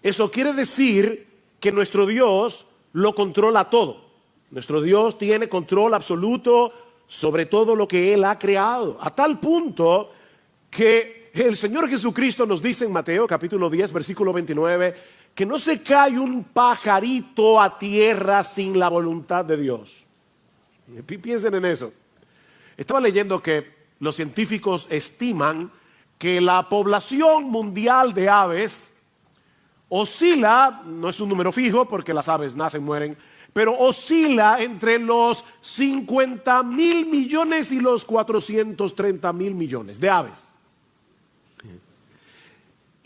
[SPEAKER 1] Eso quiere decir que nuestro Dios lo controla todo. Nuestro Dios tiene control absoluto sobre todo lo que Él ha creado, a tal punto que el Señor Jesucristo nos dice en Mateo capítulo 10, versículo 29, que no se cae un pajarito a tierra sin la voluntad de Dios. Piensen en eso. Estaba leyendo que los científicos estiman que la población mundial de aves oscila, no es un número fijo porque las aves nacen, mueren, pero oscila entre los 50,000 millones y los 430,000 millones de aves.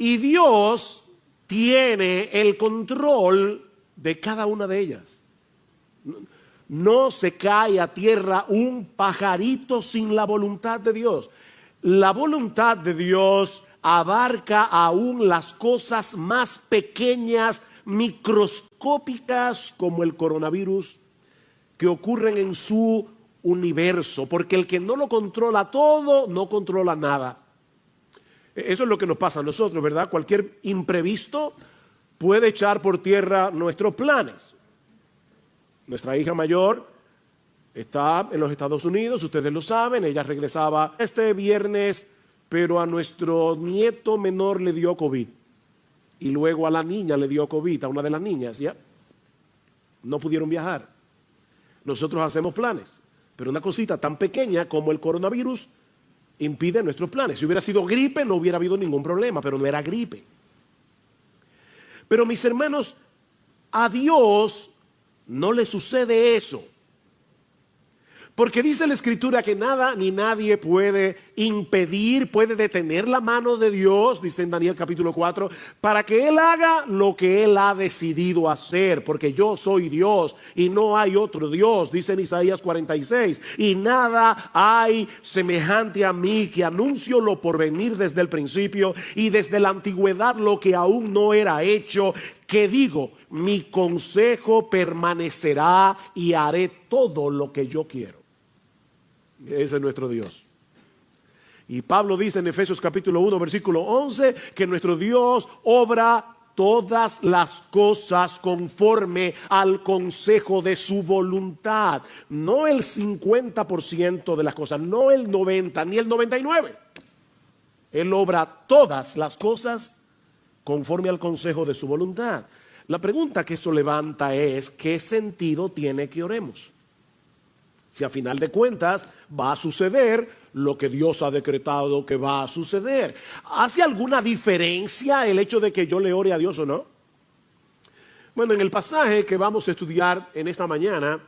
[SPEAKER 1] Y Dios tiene el control de cada una de ellas. No se cae a tierra un pajarito sin la voluntad de Dios. La voluntad de Dios abarca aún las cosas más pequeñas, microscópicas, como el coronavirus, que ocurren en su universo, porque el que no lo controla todo, no controla nada. Eso es lo que nos pasa a nosotros, ¿verdad? Cualquier imprevisto puede echar por tierra nuestros planes. Nuestra hija mayor está en los Estados Unidos, ustedes lo saben, ella regresaba este viernes, pero a nuestro nieto menor le dio COVID. Y luego a la niña le dio COVID, a una de las niñas, ¿ya? No pudieron viajar. Nosotros hacemos planes, pero una cosita tan pequeña como el coronavirus impide nuestros planes. Si hubiera sido gripe no hubiera habido ningún problema, pero no era gripe. Pero mis hermanos, a Dios no le sucede eso. Porque dice la Escritura que nada ni nadie puede impedir, puede detener la mano de Dios, dice en Daniel capítulo 4, para que Él haga lo que Él ha decidido hacer, porque yo soy Dios y no hay otro Dios, dice en Isaías 46, y nada hay semejante a mí, que anuncio lo por venir desde el principio y desde la antigüedad lo que aún no era hecho, que digo, mi consejo permanecerá y haré todo lo que yo quiero. Ese es nuestro Dios. Y Pablo dice en Efesios capítulo 1 versículo 11 que nuestro Dios obra todas las cosas conforme al consejo de su voluntad. No el 50% de las cosas, no el 90 ni el 99. Él obra todas las cosas conforme al consejo de su voluntad. La pregunta que eso levanta es: ¿qué sentido tiene que oremos? Si a final de cuentas va a suceder lo que Dios ha decretado que va a suceder. ¿Hace alguna diferencia el hecho de que yo le ore a Dios o no?
[SPEAKER 2] Bueno, en el pasaje que vamos a estudiar en esta mañana,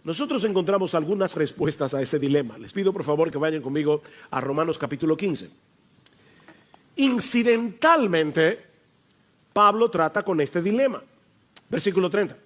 [SPEAKER 2] nosotros encontramos algunas respuestas a ese dilema. Les pido por favor que vayan conmigo a Romanos capítulo 15. Incidentalmente, Pablo trata con este dilema. Versículo 30.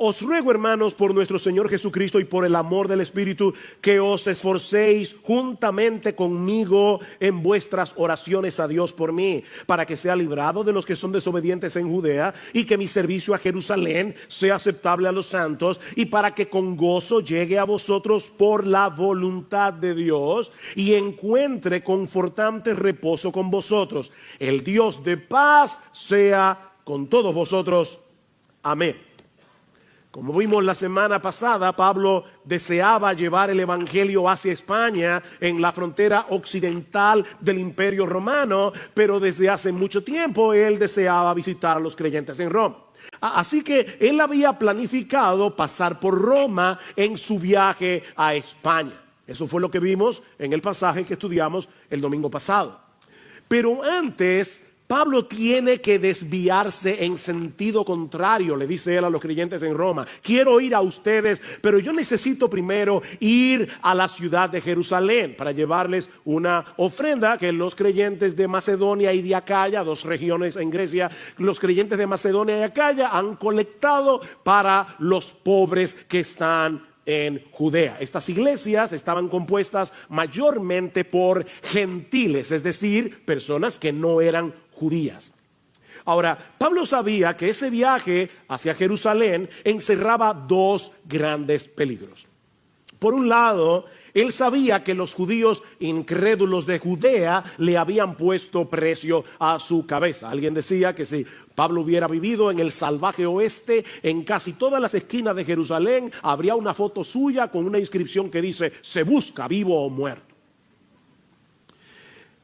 [SPEAKER 2] Os ruego, hermanos, por nuestro Señor Jesucristo y por el amor del Espíritu, que os esforcéis juntamente conmigo en vuestras oraciones a Dios por mí, para que sea librado de los que son desobedientes en Judea, y que mi servicio a Jerusalén sea aceptable a los santos, y para que con gozo llegue a vosotros por la voluntad de Dios, y encuentre confortante reposo con vosotros. El Dios de paz sea con todos vosotros. Amén. Como vimos la semana pasada, Pablo deseaba llevar el evangelio hacia España, en la frontera occidental del Imperio Romano, pero desde hace mucho tiempo él deseaba visitar a los creyentes en Roma. Así que él había planificado pasar por Roma en su viaje a España. Eso fue lo que vimos en el pasaje que estudiamos el domingo pasado. Pero antes, Pablo tiene que desviarse en sentido contrario, le dice él a los creyentes en Roma. Quiero ir a ustedes, pero yo necesito primero ir a la ciudad de Jerusalén para llevarles una ofrenda que los creyentes de Macedonia y de Acaya, dos regiones en Grecia, los creyentes de Macedonia y Acaya han colectado para los pobres que están en Judea. Estas iglesias estaban compuestas mayormente por gentiles, es decir, personas que no eran judías. Ahora, Pablo sabía que ese viaje hacia Jerusalén encerraba dos grandes peligros. Por un lado, él sabía que los judíos incrédulos de Judea le habían puesto precio a su cabeza. Alguien decía que si Pablo hubiera vivido en el salvaje oeste, en casi todas las esquinas de Jerusalén habría una foto suya con una inscripción que dice: se busca vivo o muerto.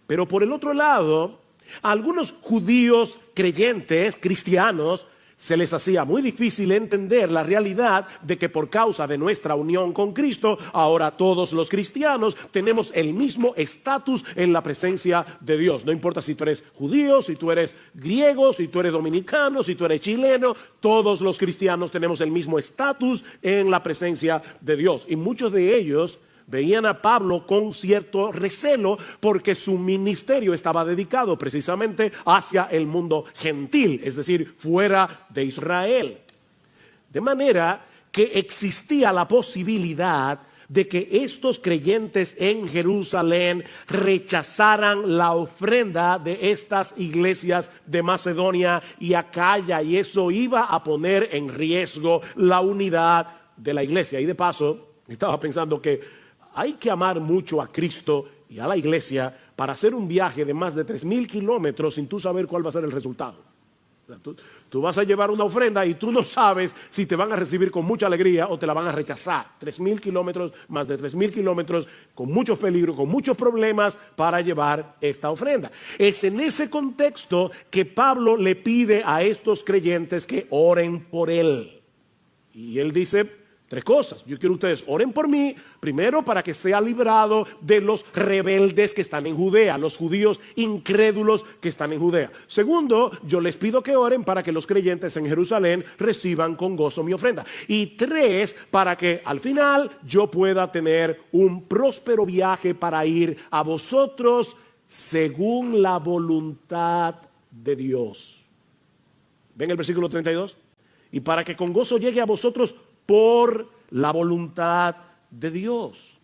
[SPEAKER 2] Pero por el otro lado, a algunos judíos creyentes, cristianos, se les hacía muy difícil entender la realidad de que por causa de nuestra unión con Cristo, ahora todos los cristianos tenemos el mismo estatus en la presencia de Dios. No importa si tú eres judío, si tú eres griego, si tú eres dominicano, si tú eres chileno, todos los cristianos tenemos el mismo estatus en la presencia de Dios. Y muchos de ellos veían a Pablo con cierto recelo porque su ministerio estaba dedicado precisamente hacia el mundo gentil, es decir, fuera de Israel. De manera que existía la posibilidad de que estos creyentes en Jerusalén rechazaran la ofrenda de estas iglesias de Macedonia y Acaya, y eso iba a poner en riesgo la unidad de la iglesia. Y de paso, estaba pensando que hay que amar mucho a Cristo y a la iglesia para hacer un viaje de más de 3,000 kilómetros sin tú saber cuál va a ser el resultado. O sea, tú vas a llevar una ofrenda y tú no sabes si te van a recibir con mucha alegría o te la van a rechazar. 3,000 kilómetros, más de 3,000 kilómetros, con muchos peligros, con muchos problemas para llevar esta ofrenda. Es en ese contexto que Pablo le pide a estos creyentes que oren por él. Y él dice 3 cosas. Yo quiero que ustedes oren por mí, primero para que sea librado de los rebeldes que están en Judea, los judíos incrédulos que están en Judea. Segundo, yo les pido que oren para que los creyentes en Jerusalén reciban con gozo mi ofrenda. Y 3, para que al final yo pueda tener un próspero viaje para ir a vosotros según la voluntad de Dios. ¿Ven el versículo 32? Y para que con gozo llegue a vosotros por la voluntad de Dios.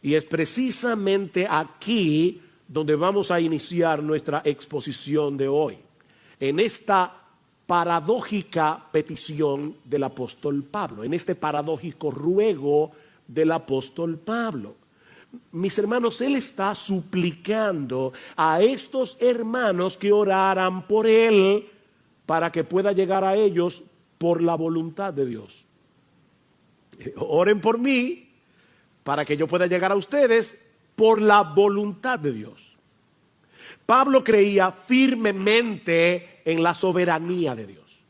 [SPEAKER 2] Y es precisamente aquí donde vamos a iniciar nuestra exposición de hoy, en esta paradójica petición del apóstol Pablo, en este paradójico ruego del apóstol Pablo. Mis hermanos, él está suplicando a estos hermanos que oraran por él para que pueda llegar a ellos por la voluntad de Dios. Oren por mí para que yo pueda llegar a ustedes por la voluntad de Dios. Pablo creía firmemente en la soberanía de Dios,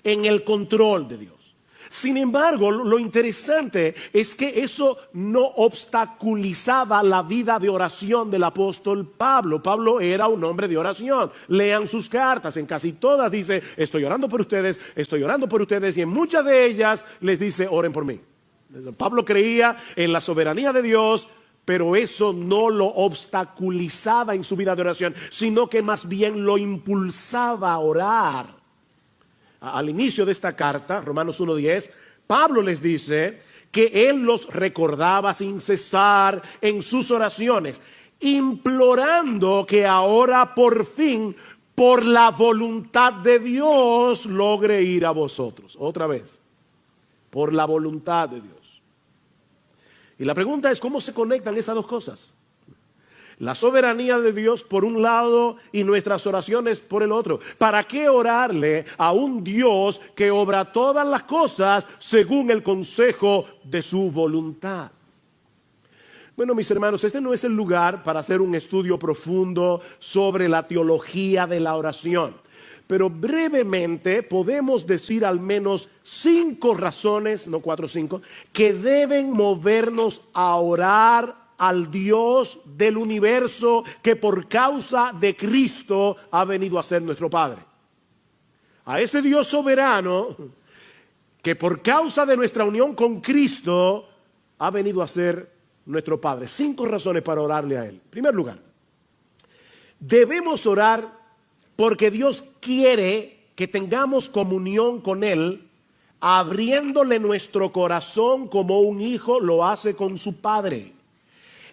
[SPEAKER 2] en el control de Dios. Sin embargo, lo interesante es que eso no obstaculizaba la vida de oración del apóstol Pablo. Pablo era un hombre de oración. Lean sus cartas, en casi todas dice, estoy orando por ustedes, y en muchas de ellas les dice, oren por mí. Pablo creía en la soberanía de Dios, pero eso no lo obstaculizaba en su vida de oración, sino que más bien lo impulsaba a orar. Al inicio de esta carta, Romanos 1:10, Pablo les dice que él los recordaba sin cesar en sus oraciones, implorando que ahora por fin, por la voluntad de Dios, logre ir a vosotros. Otra vez, por la voluntad de Dios. Y la pregunta es, ¿cómo se conectan esas dos cosas? La soberanía de Dios por un lado y nuestras oraciones por el otro. ¿Para qué orarle a un Dios que obra todas las cosas según el consejo de su voluntad? Bueno, mis hermanos, este no es el lugar para hacer un estudio profundo sobre la teología de la oración. Pero brevemente podemos decir al menos 5 razones, no 4 o 5, que deben movernos a orar al Dios del universo que por causa de Cristo ha venido a ser nuestro Padre. A ese Dios soberano que por causa de nuestra unión con Cristo ha venido a ser nuestro Padre. 5 razones para orarle a Él. En primer lugar, debemos orar porque Dios quiere que tengamos comunión con Él, abriéndole nuestro corazón como un hijo lo hace con su padre.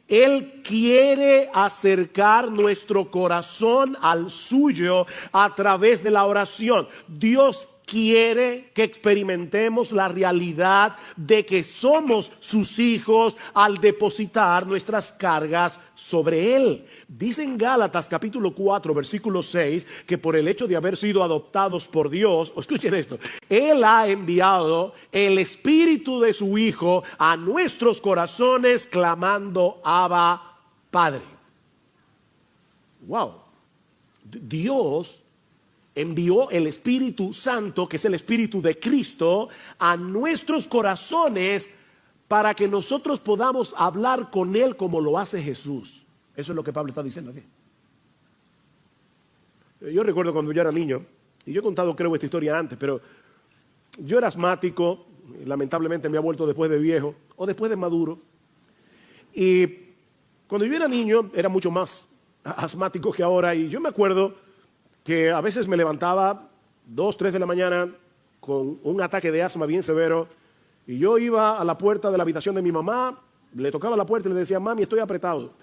[SPEAKER 2] Él quiere acercar nuestro corazón al suyo a través de la oración. Dios quiere que experimentemos la realidad de que somos sus hijos al depositar nuestras cargas sobre Él. Dice en Gálatas capítulo 4 versículo 6 que por el hecho de haber sido adoptados por Dios, escuchen esto, Él ha enviado el Espíritu de su Hijo a nuestros corazones clamando Abba, Padre. Wow. Dios envió el Espíritu Santo, que es el Espíritu de Cristo, a nuestros corazones para que nosotros podamos hablar con Él como lo hace Jesús. Eso es lo que Pablo está diciendo aquí. Yo recuerdo cuando yo era niño, y yo he contado creo esta historia antes, pero yo era asmático, lamentablemente me ha vuelto después de viejo o después de maduro. Y cuando yo era niño era mucho más asmático que ahora, y yo me acuerdo que a veces me levantaba 2, 3 de la mañana con un ataque de asma bien severo y yo iba a la puerta de la habitación de mi mamá, le tocaba la puerta y le decía, mami, estoy apretado.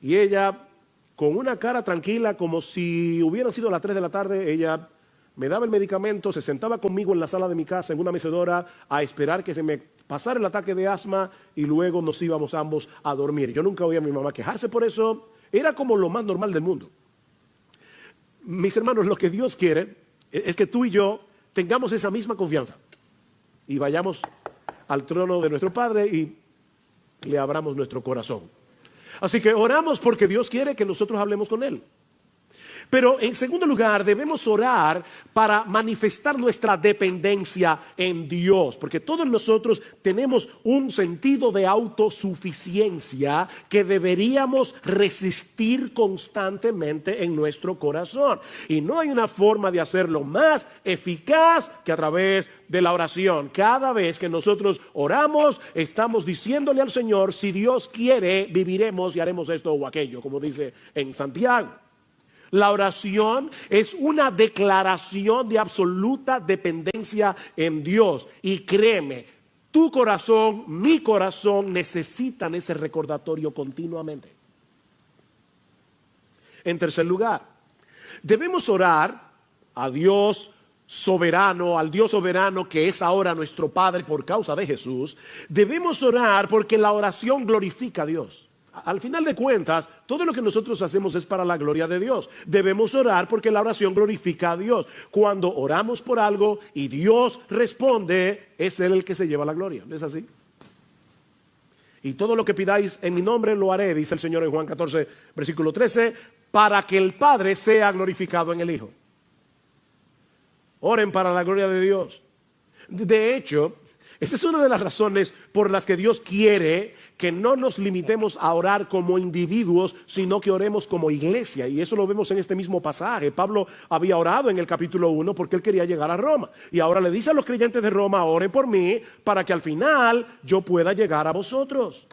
[SPEAKER 2] Y ella, con una cara tranquila, como si hubieran sido las 3 de la tarde, ella me daba el medicamento, se sentaba conmigo en la sala de mi casa, en una mecedora, a esperar que se me pasara el ataque de asma y luego nos íbamos ambos a dormir. Yo nunca oía a mi mamá quejarse por eso, era como lo más normal del mundo. Mis hermanos, lo que Dios quiere es que tú y yo tengamos esa misma confianza y vayamos al trono de nuestro Padre y le abramos nuestro corazón. Así que oramos porque Dios quiere que nosotros hablemos con Él. Pero en segundo lugar, debemos orar para manifestar nuestra dependencia en Dios, porque todos nosotros tenemos un sentido de autosuficiencia que deberíamos resistir constantemente en nuestro corazón. Y no hay una forma de hacerlo más eficaz que a través de la oración. Cada vez que nosotros oramos, estamos diciéndole al Señor, si Dios quiere, viviremos y haremos esto o aquello, como dice en Santiago. La oración es una declaración de absoluta dependencia en Dios. Y créeme, tu corazón, mi corazón necesitan ese recordatorio continuamente. En tercer lugar, debemos orar a Dios soberano, al Dios soberano que es ahora nuestro Padre por causa de Jesús. Debemos orar porque la oración glorifica a Dios. Al final de cuentas, todo lo que nosotros hacemos es para la gloria de Dios. Debemos orar porque la oración glorifica a Dios. Cuando oramos por algo y Dios responde, es Él el que se lleva la gloria. ¿No es así? Y todo lo que pidáis en mi nombre lo haré, dice el Señor en Juan 14, versículo 13, para que el Padre sea glorificado en el Hijo. Oren para la gloria de Dios. De hecho, esa es una de las razones por las que Dios quiere que no nos limitemos a orar como individuos, sino que oremos como iglesia. Y eso lo vemos en este mismo pasaje. Pablo había orado en el capítulo 1 porque él quería llegar a Roma. Y ahora le dice a los creyentes de Roma, oren por mí para que al final yo pueda llegar a vosotros.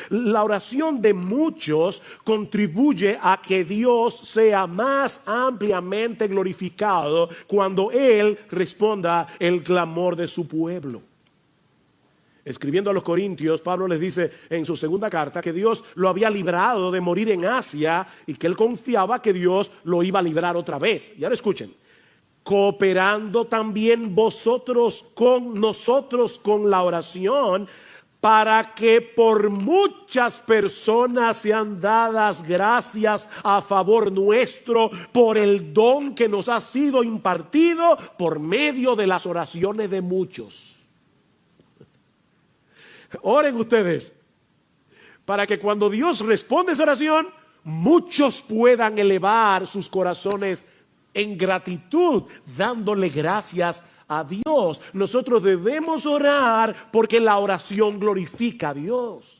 [SPEAKER 2] La oración de muchos contribuye a que Dios sea más ampliamente glorificado cuando Él responda el clamor de su pueblo. Escribiendo a los Corintios, Pablo les dice en su segunda carta que Dios lo había librado de morir en Asia y que él confiaba que Dios lo iba a librar otra vez. Y ahora escuchen, cooperando también vosotros con nosotros con la oración, para que por muchas personas sean dadas gracias a favor nuestro por el don que nos ha sido impartido por medio de las oraciones de muchos. Oren ustedes para que cuando Dios responde esa oración, muchos puedan elevar sus corazones en gratitud, dándole gracias a Dios. Nosotros debemos orar porque la oración glorifica a Dios.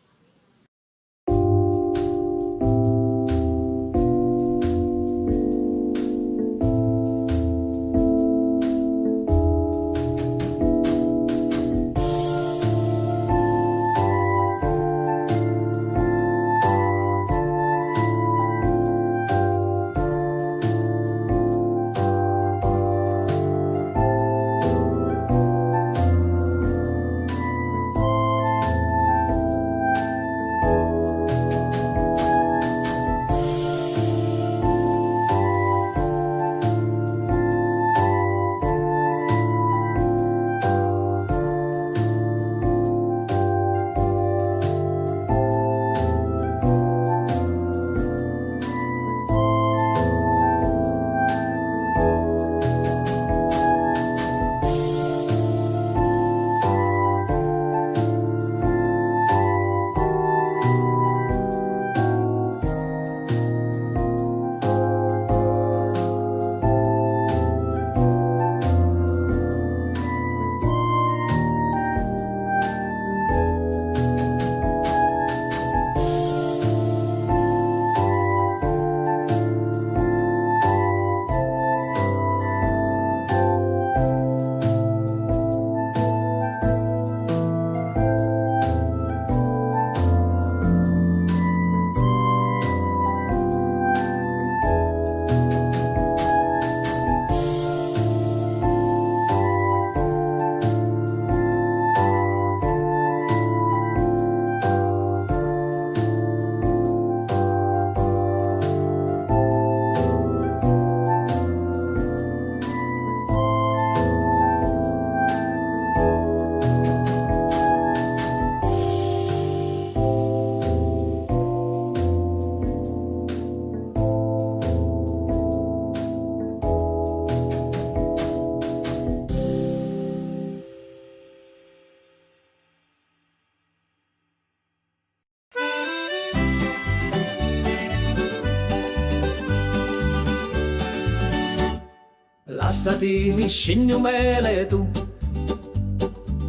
[SPEAKER 3] Lassati mi scendi un mele tu,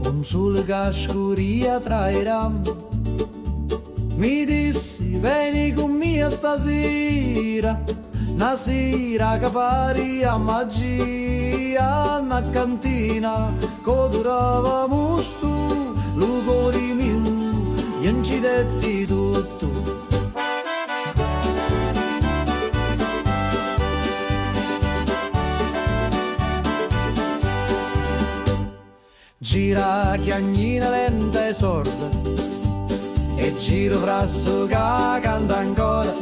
[SPEAKER 3] un sole che scuria trairà. Mi dissi vieni con me stasera, una sera che pari a magia, una cantina che durava musto, lo cuore mio, gli incidetti tutto. Gira chiagnina lenta e sorda, e giro frasso che canta ancora,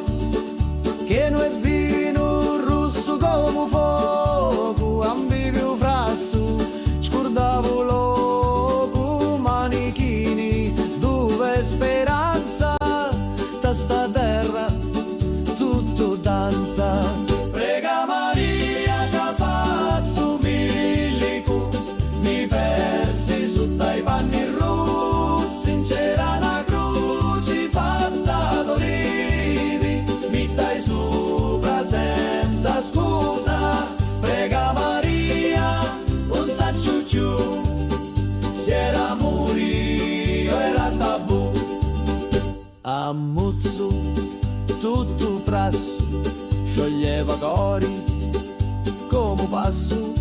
[SPEAKER 3] che non è vino rosso come fuoco, ambivio frasso, scordavo loco, manichini, dove speranza, da sta terra tutto danza. Prega Maria che pazzo milico, mi persi su dai panni rossi, c'era una croce fatta d'olivi, mi dai su toglieva cori come passo.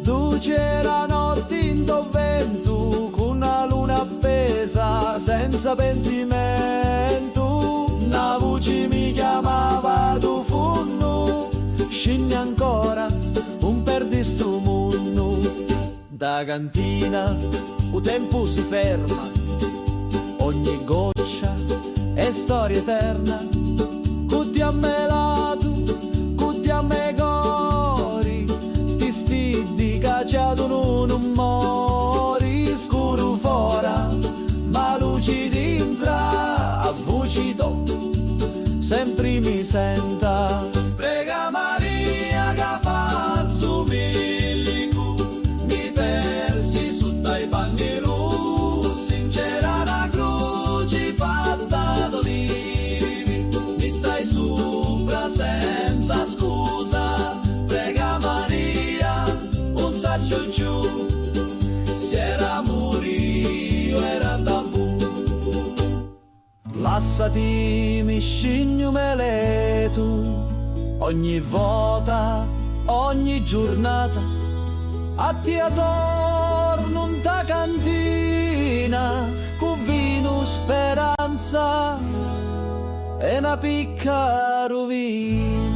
[SPEAKER 3] Tu c'era notte in vento con una luna appesa senza pentimento. Una voce mi chiamava tu funno, scendi ancora un perdi sto mondo. Da cantina il tempo si ferma, ogni goccia è storia eterna. Cutti a me lato, cutti a me cori, sti stidi cacciato non mori. Scuro fora, ma luci dintra, a voci to, sempre mi senta. Prega Maria che faccio milico, mi persi su dai panni rossi, c'era una croce fatta d'olivi, mi dai sopra senza scusa. Prega Maria, un saccio giù, se era morio era tabù. Lassati mi scigno meletu, ogni volta, ogni giornata, a ti attorno in ta cantina, con vino speranza e una picca rovina.